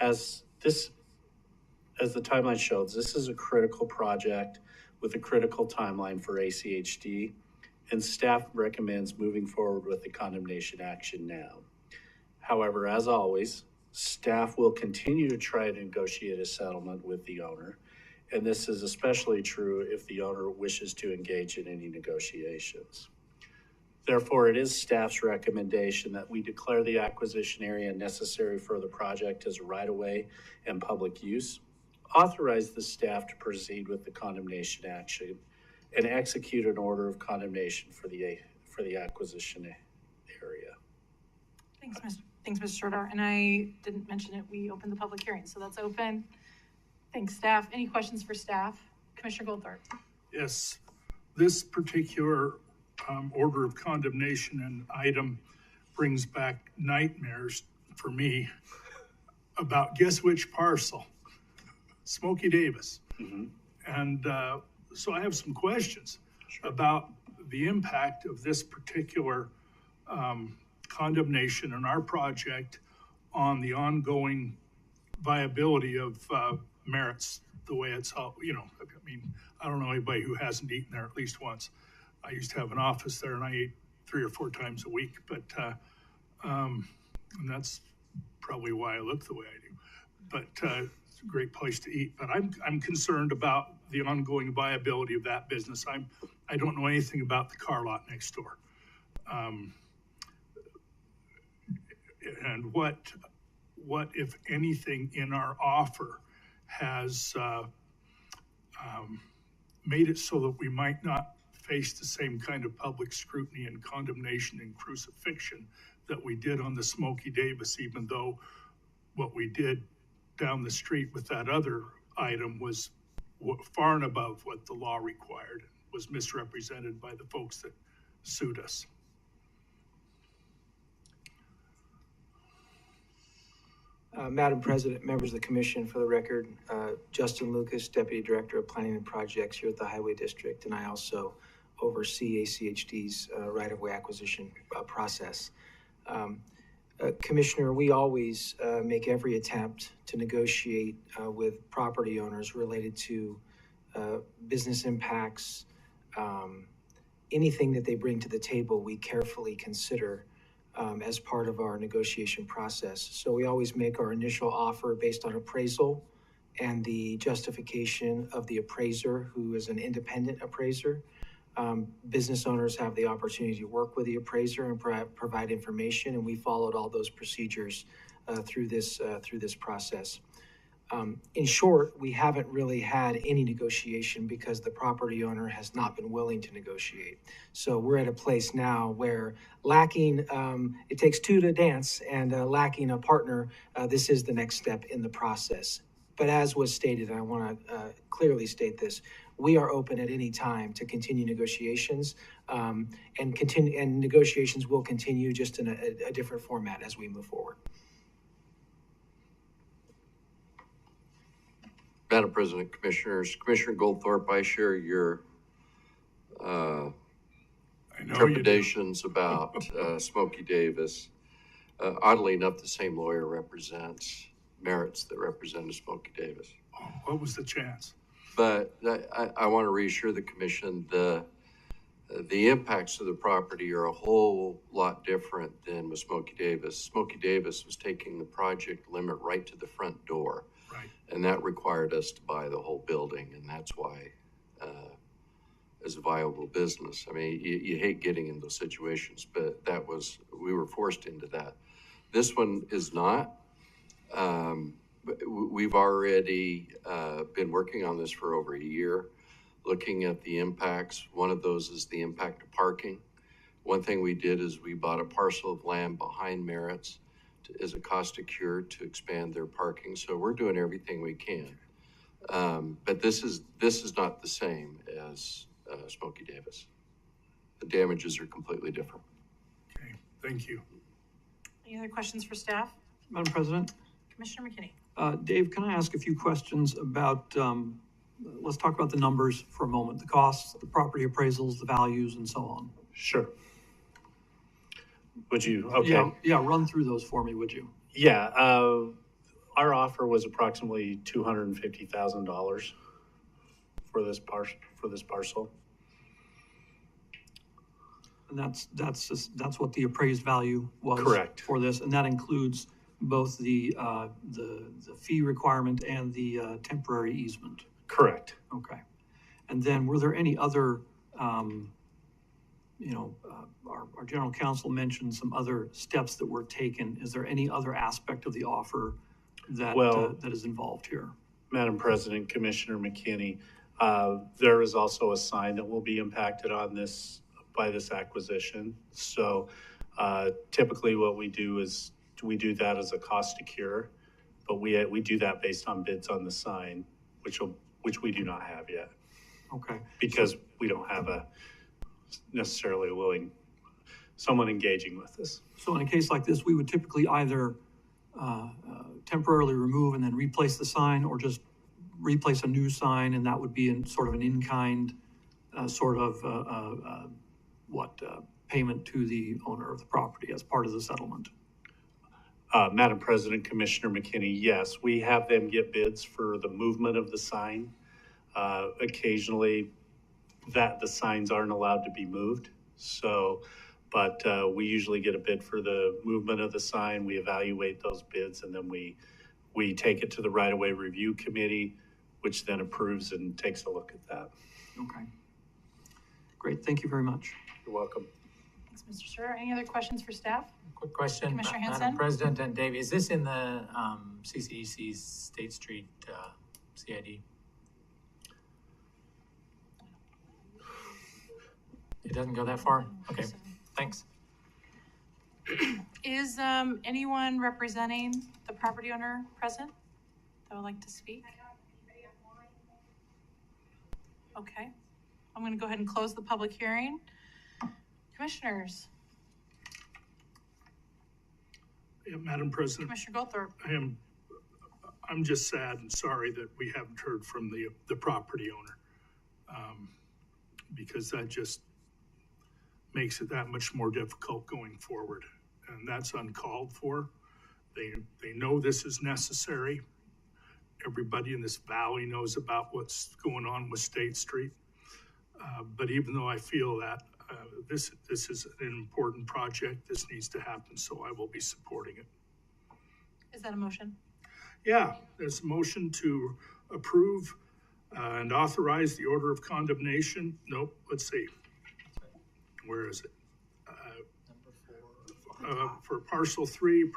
As the timeline shows, this is a critical project with a critical timeline for ACHD, and staff recommends moving forward with the condemnation action now. However, as always, staff will continue to try to negotiate a settlement with the owner, and this is especially true if the owner wishes to engage in any negotiations. Therefore, it is staff's recommendation that we declare the acquisition area necessary for the project as a right-of-way and public use, authorize the staff to proceed with the condemnation action, and execute an order of condemnation for the acquisition area. Thanks, Mr. Serdar. And I didn't mention it, we opened the public hearing, so that's open. Thanks, staff. Any questions for staff? Commissioner Goldthorpe. Yes, this particular order of condemnation and item brings back nightmares for me about guess which parcel? Smokey Davis. Mm-hmm. And so I have some questions about the impact of this particular condemnation in our project on the ongoing viability of Merritt's, the way it's all, I mean, I don't know anybody who hasn't eaten there at least once. I used to have an office there and I ate 3 or 4 times a week, but and that's probably why I look the way I do. But it's a great place to eat. But I'm concerned about the ongoing viability of that business. I don't know anything about the car lot next door. And what if anything in our offer has made it so that we might not face the same kind of public scrutiny and condemnation and crucifixion that we did on the Smokey Davis, even though what we did down the street with that other item was far and above what the law required, was misrepresented by the folks that sued us. Madam President, members of the commission, for the record, Justin Lucas, Deputy Director of Planning and Projects here at the Highway District, and I also oversee ACHD's right-of-way acquisition process. Commissioner, we always make every attempt to negotiate with property owners related to business impacts. Anything that they bring to the table, we carefully consider as part of our negotiation process. So we always make our initial offer based on appraisal and the justification of the appraiser, who is an independent appraiser. Business owners have the opportunity to work with the appraiser and provide information, and we followed all those procedures through this process. In short, we haven't really had any negotiation because the property owner has not been willing to negotiate. So we're at a place now where lacking, it takes two to dance, and lacking a partner, this is the next step in the process. But as was stated, and I want to clearly state this, we are open at any time to continue negotiations, and negotiations will continue, just in a different format as we move forward. Madam President, Commissioners, Commissioner Goldthorpe, I share your trepidations about Smokey Davis. Oddly enough, the same lawyer represents Merritt's that represented Smokey Davis. Oh, what was the chance? But I want to reassure the commission the impacts to the property are a whole lot different than with Smokey Davis. Smokey Davis was taking the project limit right to the front door. Right. And that required us to buy the whole building, and that's why it's a viable business. I mean, you hate getting in those situations, but we were forced into that. This one is not. We've already been working on this for over a year, looking at the impacts. One of those is the impact of parking. One thing we did is we bought a parcel of land behind Merritt's as a cost to cure to expand their parking. So we're doing everything we can. But this is not the same as Smokey Davis. The damages are completely different. Okay, thank you. Any other questions for staff? Madam President? Commissioner McKinney. Dave, can I ask a few questions about, let's talk about the numbers for a moment, the costs, the property appraisals, the values, and so on. Sure. Would you, okay. Yeah, run through those for me, would you? Yeah, our offer was approximately $250,000 for this parcel. And that's what the appraised value was. Correct. For this, and that includes both the fee requirement and the temporary easement. Correct. Okay. And then were there any other, our general counsel mentioned some other steps that were taken. Is there any other aspect of the offer that that is involved here? Madam President, Commissioner McKinney, there is also a sign that will be impacted on this by this acquisition. So typically what we do is we do that as a cost to cure, but we do that based on bids on the sign, which we do not have yet. Okay. Because we don't have necessarily someone engaging with us. So in a case like this, we would typically either temporarily remove and then replace the sign, or just replace a new sign, and that would be in sort of an in-kind payment to the owner of the property as part of the settlement. Madam President, Commissioner McKinney, yes, we have them get bids for the movement of the sign. Occasionally, the signs aren't allowed to be moved. So, but we usually get a bid for the movement of the sign. We evaluate those bids, and then we take it to the right-of-way review committee, which then approves and takes a look at that. Okay. Great. Thank you very much. You're welcome. Thanks, Mr. Sir. Any other questions for staff? Quick question, Commissioner Hanson? Madam President and Dave, is this in the CCEC's State Street CID? It doesn't go that far? Okay, thanks. Is anyone representing the property owner present that would like to speak? Okay, I'm going to go ahead and close the public hearing. Commissioners. Yeah, Madam President. Commissioner Goldthorpe. I'm just sad and sorry that we haven't heard from the property owner, because that just makes it that much more difficult going forward. And that's uncalled for. They know this is necessary. Everybody in this valley knows about what's going on with State Street. But even though I feel that this is an important project, this needs to happen, so I will be supporting it. Is that a motion? Yeah, there's a motion to approve and authorize the order of condemnation. Nope, let's see. Where is it? For parcel 3,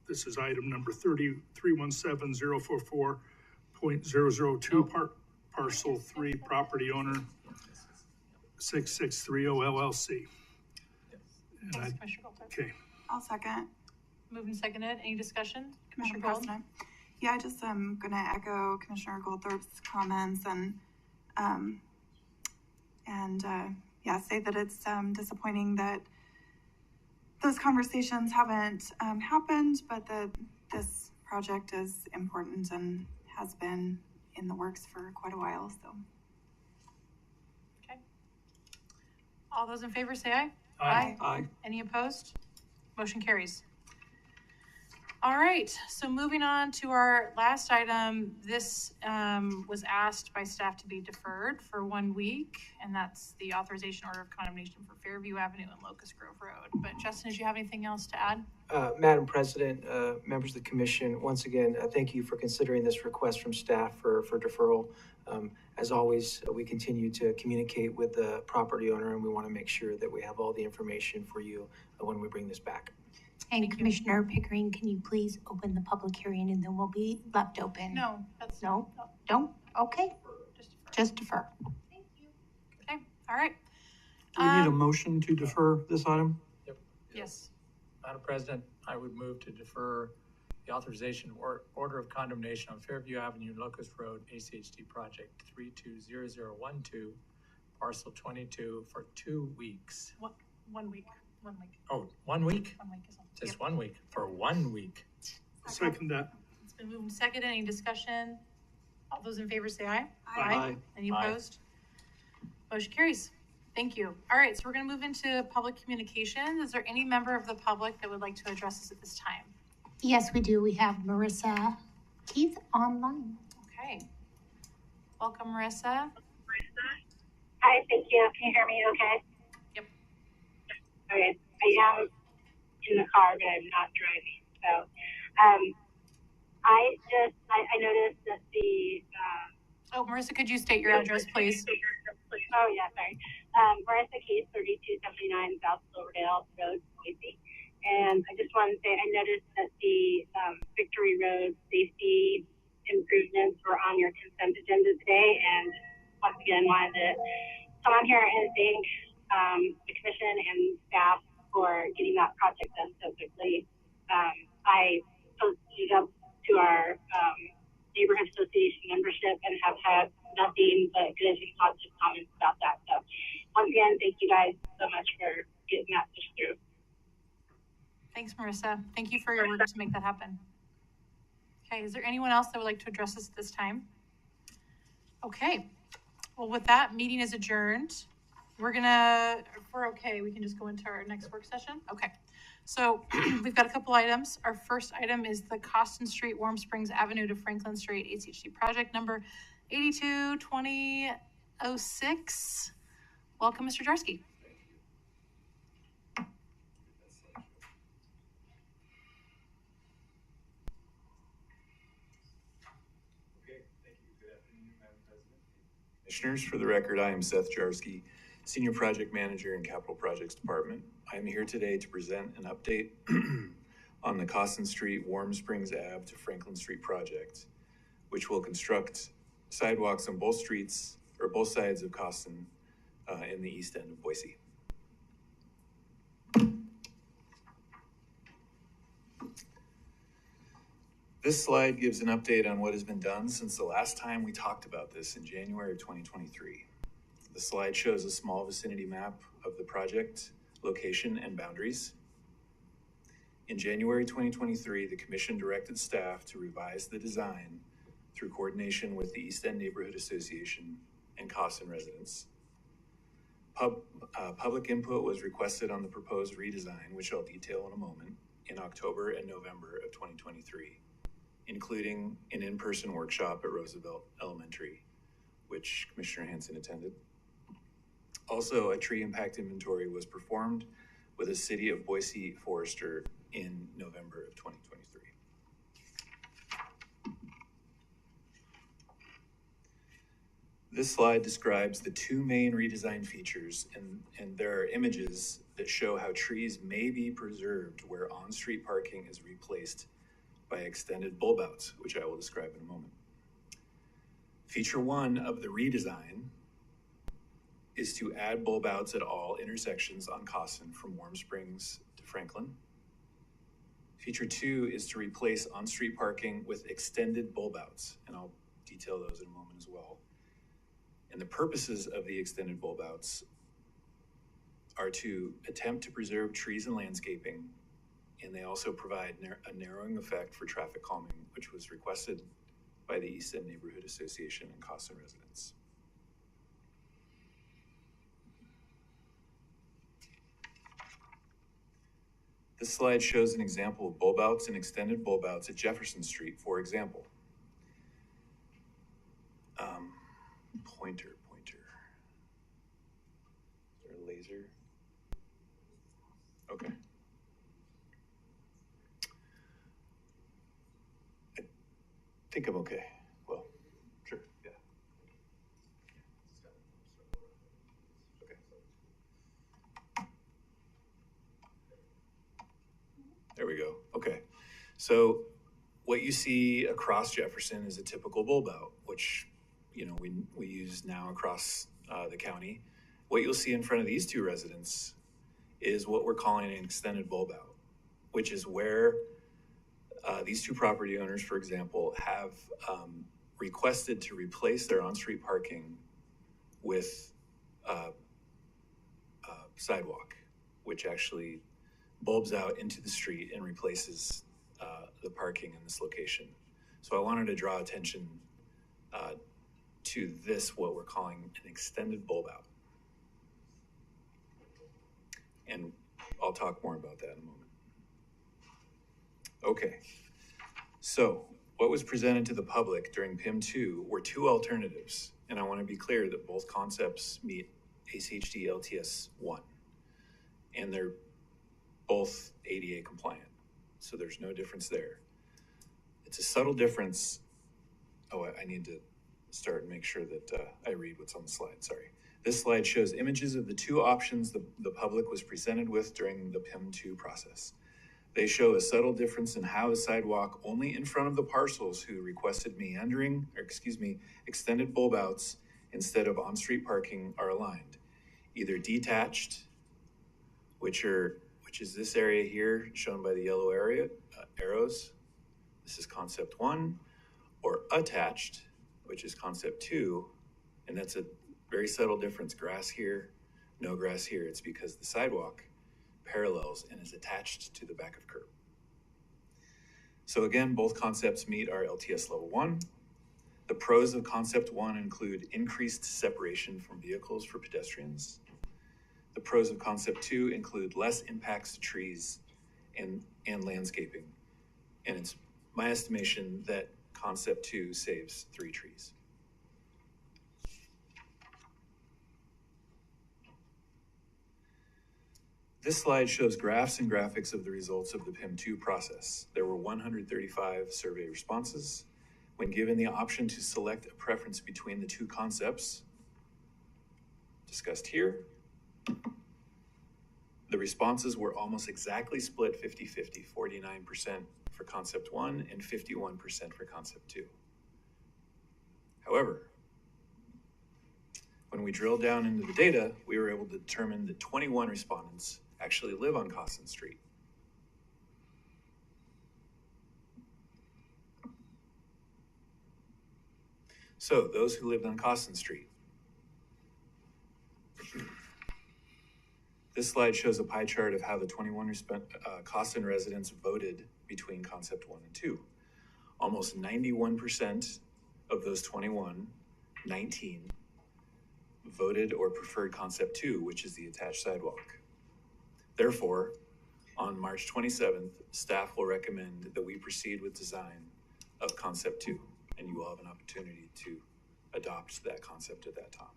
this is item number 317-044.002, parcel 3, property owner 6630 LLC. Thanks, Commissioner Goldberg. Okay. I'll second. Moved and seconded. Any discussion? Commissioner Madam Gold? President. Yeah, I just am gonna echo Commissioner Goldthorpe's comments and say that it's disappointing that those conversations haven't happened, but that this project is important and has been in the works for quite a while, so. Okay. All those in favor say aye. Aye. Aye. Any opposed? Motion carries. All right, so moving on to our last item, this was asked by staff to be deferred for 1 week, and that's the authorization order of condemnation for Fairview Avenue and Locust Grove Road. But Justin, did you have anything else to add? Madam President, members of the commission, once again, thank you for considering this request from staff for deferral. As always, we continue to communicate with the property owner, and we want to make sure that we have all the information for you when we bring this back. And Commissioner Pickering, can you please open the public hearing and then we'll be left open? No, that's. No? Don't? Okay, just defer. Thank you. Okay, all right. Do we need a motion to defer this item? Yes. Madam President, I would move to defer the authorization or order of condemnation on Fairview Avenue, Locust Road, ACHD project 320012, parcel 22 for 2 weeks. 1 week. 1 week. Oh, 1 week? 1 week is all. Just 1 week, for 1 week. Second that. It's been moved and seconded. Any discussion? All those in favor say aye. Aye. Any Aye. opposed? Motion carries. Thank you. All right, so we're gonna move into public communications. Is there any member of the public that would like to address us at this time? Yes, we do. We have Marissa Keith online. Okay. Welcome, Marissa. Hi, thank you. Can you hear me okay? Yep. Okay, I am in the car, but I'm not driving. So, I noticed that the, Oh, Marissa, could you state your address, please? oh yeah, sorry. Marissa Keith, 3279 South Silverdale Road, Boise. And I just wanted to say, I noticed that the Victory Road safety improvements were on your consent agenda today. And once again, wanted to come on here and thank the commission and staff for getting that project done so quickly. I posted up to our neighborhood association membership and have had nothing but good and positive comments about that. So once again, thank you guys so much for getting that pushed through. Thanks, Marissa. Thank you for your work to make that happen. Okay, is there anyone else that would like to address us at this time? Okay, well, with that, meeting is adjourned. If we're okay, we can just go into our next work session. Okay, so we've got a couple items. Our first item is the Costin Street, Warm Springs Avenue to Franklin Street ACHD project number 822006. Welcome, Mr. Jarsky. Commissioners, for the record, I am Seth Jarsky, Senior Project Manager in Capital Projects Department. I am here today to present an update on the Costin Street, Warm Springs Ave to Franklin Street project, which will construct sidewalks on both streets or both sides of Costin in the east end of Boise. This slide gives an update on what has been done since the last time we talked about this in January of 2023. The slide shows a small vicinity map of the project location and boundaries. In January 2023, the commission directed staff to revise the design through coordination with the East End Neighborhood Association and Costin residents. Public input was requested on the proposed redesign, which I'll detail in a moment, in October and November of 2023, including an in-person workshop at Roosevelt Elementary, which Commissioner Hansen attended. Also, a tree impact inventory was performed with the City of Boise Forester in November of 2023. This slide describes the two main redesign features, and there are images that show how trees may be preserved where on-street parking is replaced by extended bulb outs, which I will describe in a moment. Feature one of the redesign is to add bulb outs at all intersections on Cawson from Warm Springs to Franklin. Feature two is to replace on-street parking with extended bulb outs, and I'll detail those in a moment as well. And the purposes of the extended bulb outs are to attempt to preserve trees and landscaping, and they also provide a narrowing effect for traffic calming, which was requested by the East End Neighborhood Association and Cawson residents. This slide shows an example of bulb outs and extended bulb outs at Jefferson Street, for example. Pointer. Is there a laser? Okay. I think I'm okay. Well, sure, yeah. Okay. There we go. Okay. So what you see across Jefferson is a typical bulb out, which we use now across the county. What you'll see in front of these two residents is what we're calling an extended bulb out, which is where these two property owners, for example, have requested to replace their on-street parking with sidewalk, which actually bulbs out into the street and replaces the parking in this location. So I wanted to draw attention to this, what we're calling an extended bulb out. And I'll talk more about that in a moment. Okay, so what was presented to the public during PIM2 were two alternatives, and I want to be clear that both concepts meet ACHD LTS 1, and they're both ADA compliant, so there's no difference there. It's a subtle difference. Oh, I need to start and make sure that I read what's on the slide, sorry. This slide shows images of the two options the public was presented with during the PIM2 process. They show a subtle difference in how the sidewalk only in front of the parcels who requested extended bulb outs instead of on-street parking are aligned. Either detached, which is this area here shown by the yellow arrows. This is concept 1, or attached, which is concept 2, and that's a very subtle difference. Grass here, no grass here. It's because the sidewalk parallels and is attached to the back of curb. So again, both concepts meet our LTS level 1. The pros of concept 1 include increased separation from vehicles for pedestrians. The pros of concept 2 include less impacts to trees and landscaping. And it's my estimation that concept 2 saves 3 trees. This slide shows graphs and graphics of the results of the PIM2 process. There were 135 survey responses. When given the option to select a preference between the two concepts discussed here, the responses were almost exactly split 50-50, 49% for concept 1 and 51% for concept 2. However, when we drilled down into the data, we were able to determine that 21 respondents actually live on Cawson Street. So those who lived on Cawson Street. This slide shows a pie chart of how the 21 Cawson residents voted between concept 1 and 2. Almost 91% of those 21, 19, voted or preferred concept 2, which is the attached sidewalk. Therefore, on March 27th, staff will recommend that we proceed with design of concept 2, and you will have an opportunity to adopt that concept at that time.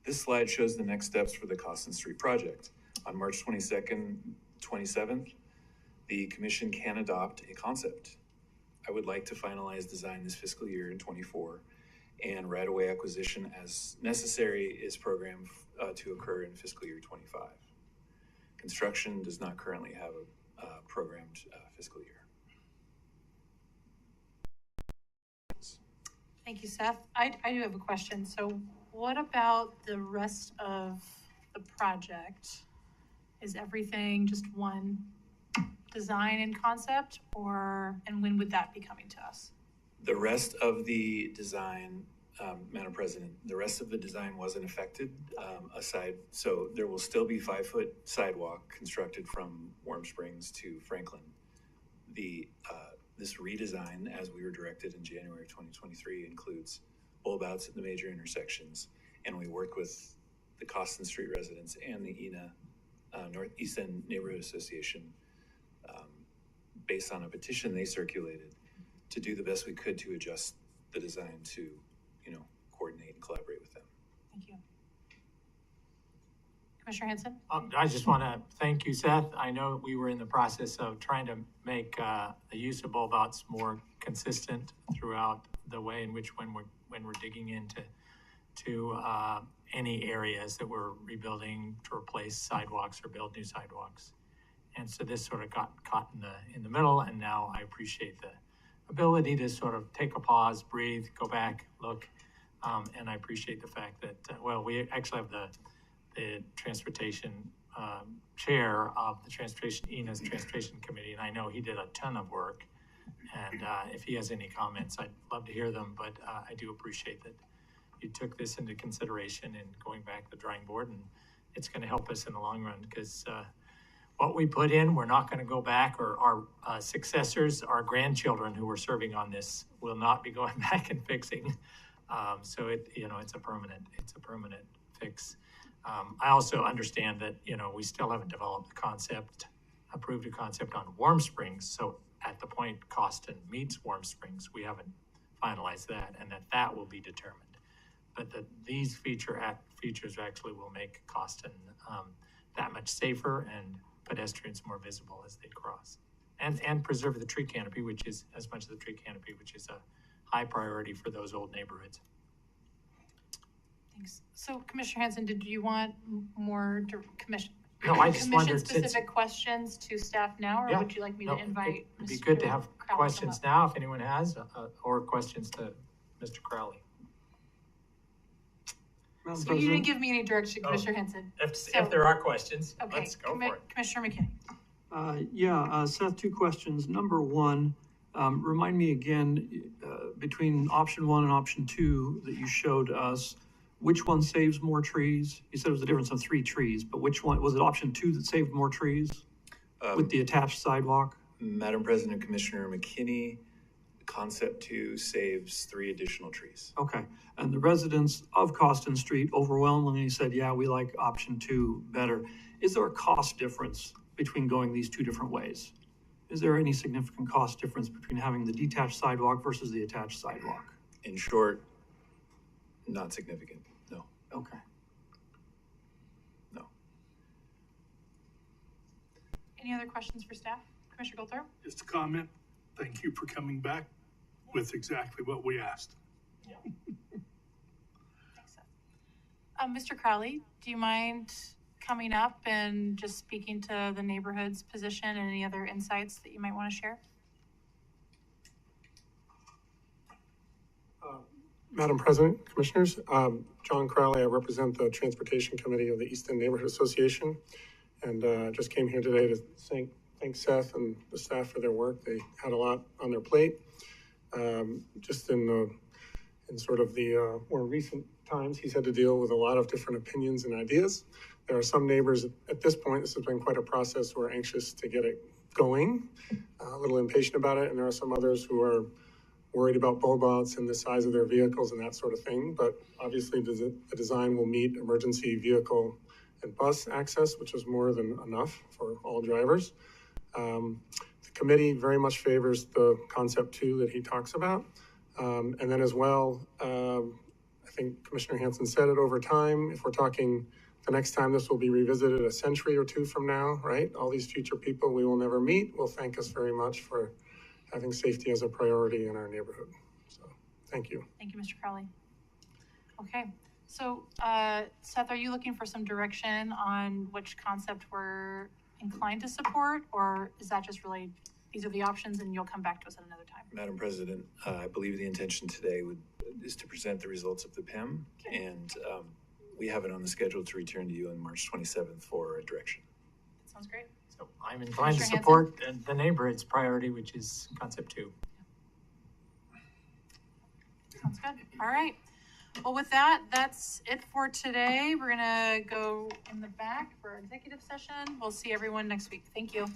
This slide shows the next steps for the Costin Street project. On March 27th, the commission can adopt a concept. I would like to finalize design this fiscal year in 24, and right-of-way acquisition as necessary is programmed to occur in fiscal year 25. Construction does not currently have a programmed fiscal year. Thank you, Seth. I do have a question. So what about the rest of the project? Is everything just one design and concept, and when would that be coming to us? The rest of the design, Madam President, the rest of the design wasn't affected so there will still be 5-foot sidewalk constructed from Warm Springs to Franklin. This redesign, as we were directed in January of 2023, includes bulb outs at the major intersections, and we worked with the Costin Street residents and the ENA, Northeast End Neighborhood Association, based on a petition they circulated, to do the best we could to adjust the design to, coordinate and collaborate with them. Thank you. Commissioner Hanson? I just want to thank you, Seth. I know we were in the process of trying to make the use of bulb outs more consistent throughout the way in which when we're digging into any areas that we're rebuilding to replace sidewalks or build new sidewalks. And so this sort of got caught in the middle, and now I appreciate the ability to sort of take a pause, breathe, go back, look, and I appreciate the fact that, we actually have the transportation chair of the ENA's Transportation Committee, and I know he did a ton of work, and if he has any comments, I'd love to hear them, but I do appreciate that you took this into consideration and going back to the drawing board, and it's going to help us in the long run, because what we put in, we're not going to go back, or our successors, our grandchildren who were serving on this will not be going back and fixing. So it's a permanent fix. I also understand that, we still haven't developed approved a concept on Warm Springs. So at the point Costin meets Warm Springs, we haven't finalized that, and that will be determined. But these features actually will make Costin that much safer and pedestrians more visible as they cross, and preserve the tree canopy, which is a high priority for those old neighborhoods. Thanks. So Commissioner Hanson, did you want more No, I just wondered, specific questions to staff now, or would you like me to invite? It'd be good to have questions now if anyone has, or questions to Mr. Crowley. So you didn't give me any direction, Commissioner Hanson. If there are questions, okay, let's go for it. Commissioner McKinney. Seth, 2 questions. Number 1, remind me again, between option 1 and option 2 that you showed us, which one saves more trees? You said it was a difference of 3 trees, but which one, was it option 2 that saved more trees with the attached sidewalk? Madam President, Commissioner McKinney, concept 2 saves 3 additional trees. Okay, and the residents of Costin Street overwhelmingly said, yeah, we like option 2 better. Is there a cost difference between going these 2 different ways? Is there any significant cost difference between having the detached sidewalk versus the attached sidewalk? In short, not significant, no. Okay. No. Any other questions for staff? Commissioner Goldthorpe? Just a comment. Thank you for coming back with exactly what we asked. Yeah. Thanks, Seth. Mr. Crowley, do you mind coming up and just speaking to the neighborhood's position and any other insights that you might want to share? Madam President, Commissioners, John Crowley, I represent the Transportation Committee of the East End Neighborhood Association, and just came here today to thank Seth and the staff for their work. They had a lot on their plate. Just in sort of the more recent times, he's had to deal with a lot of different opinions and ideas. There are some neighbors at this point, this has been quite a process, who are anxious to get it going, a little impatient about it, and there are some others who are worried about bulb outs and the size of their vehicles and that sort of thing. But obviously, the design will meet emergency vehicle and bus access, which is more than enough for all drivers. The committee very much favors the concept 2 that he talks about. And then as well, I think Commissioner Hansen said it, over time, if we're talking the next time this will be revisited a century or 2 from now, right? All these future people we will never meet will thank us very much for having safety as a priority in our neighborhood. So, thank you. Thank you, Mr. Crowley. Okay, so Seth, are you looking for some direction on which concept we're inclined to support, or is that just really, these are the options and you'll come back to us at another time? Madam President, I believe the intention today is to present the results of the PIM, and we have it on the schedule to return to you on March 27th for a direction. That sounds great. So I'm inclined to Commissioner support the neighborhood's priority, which is concept 2. Sounds good. All right. Well, with that, that's it for today. We're gonna go in the back for our executive session. We'll see everyone next week. Thank you.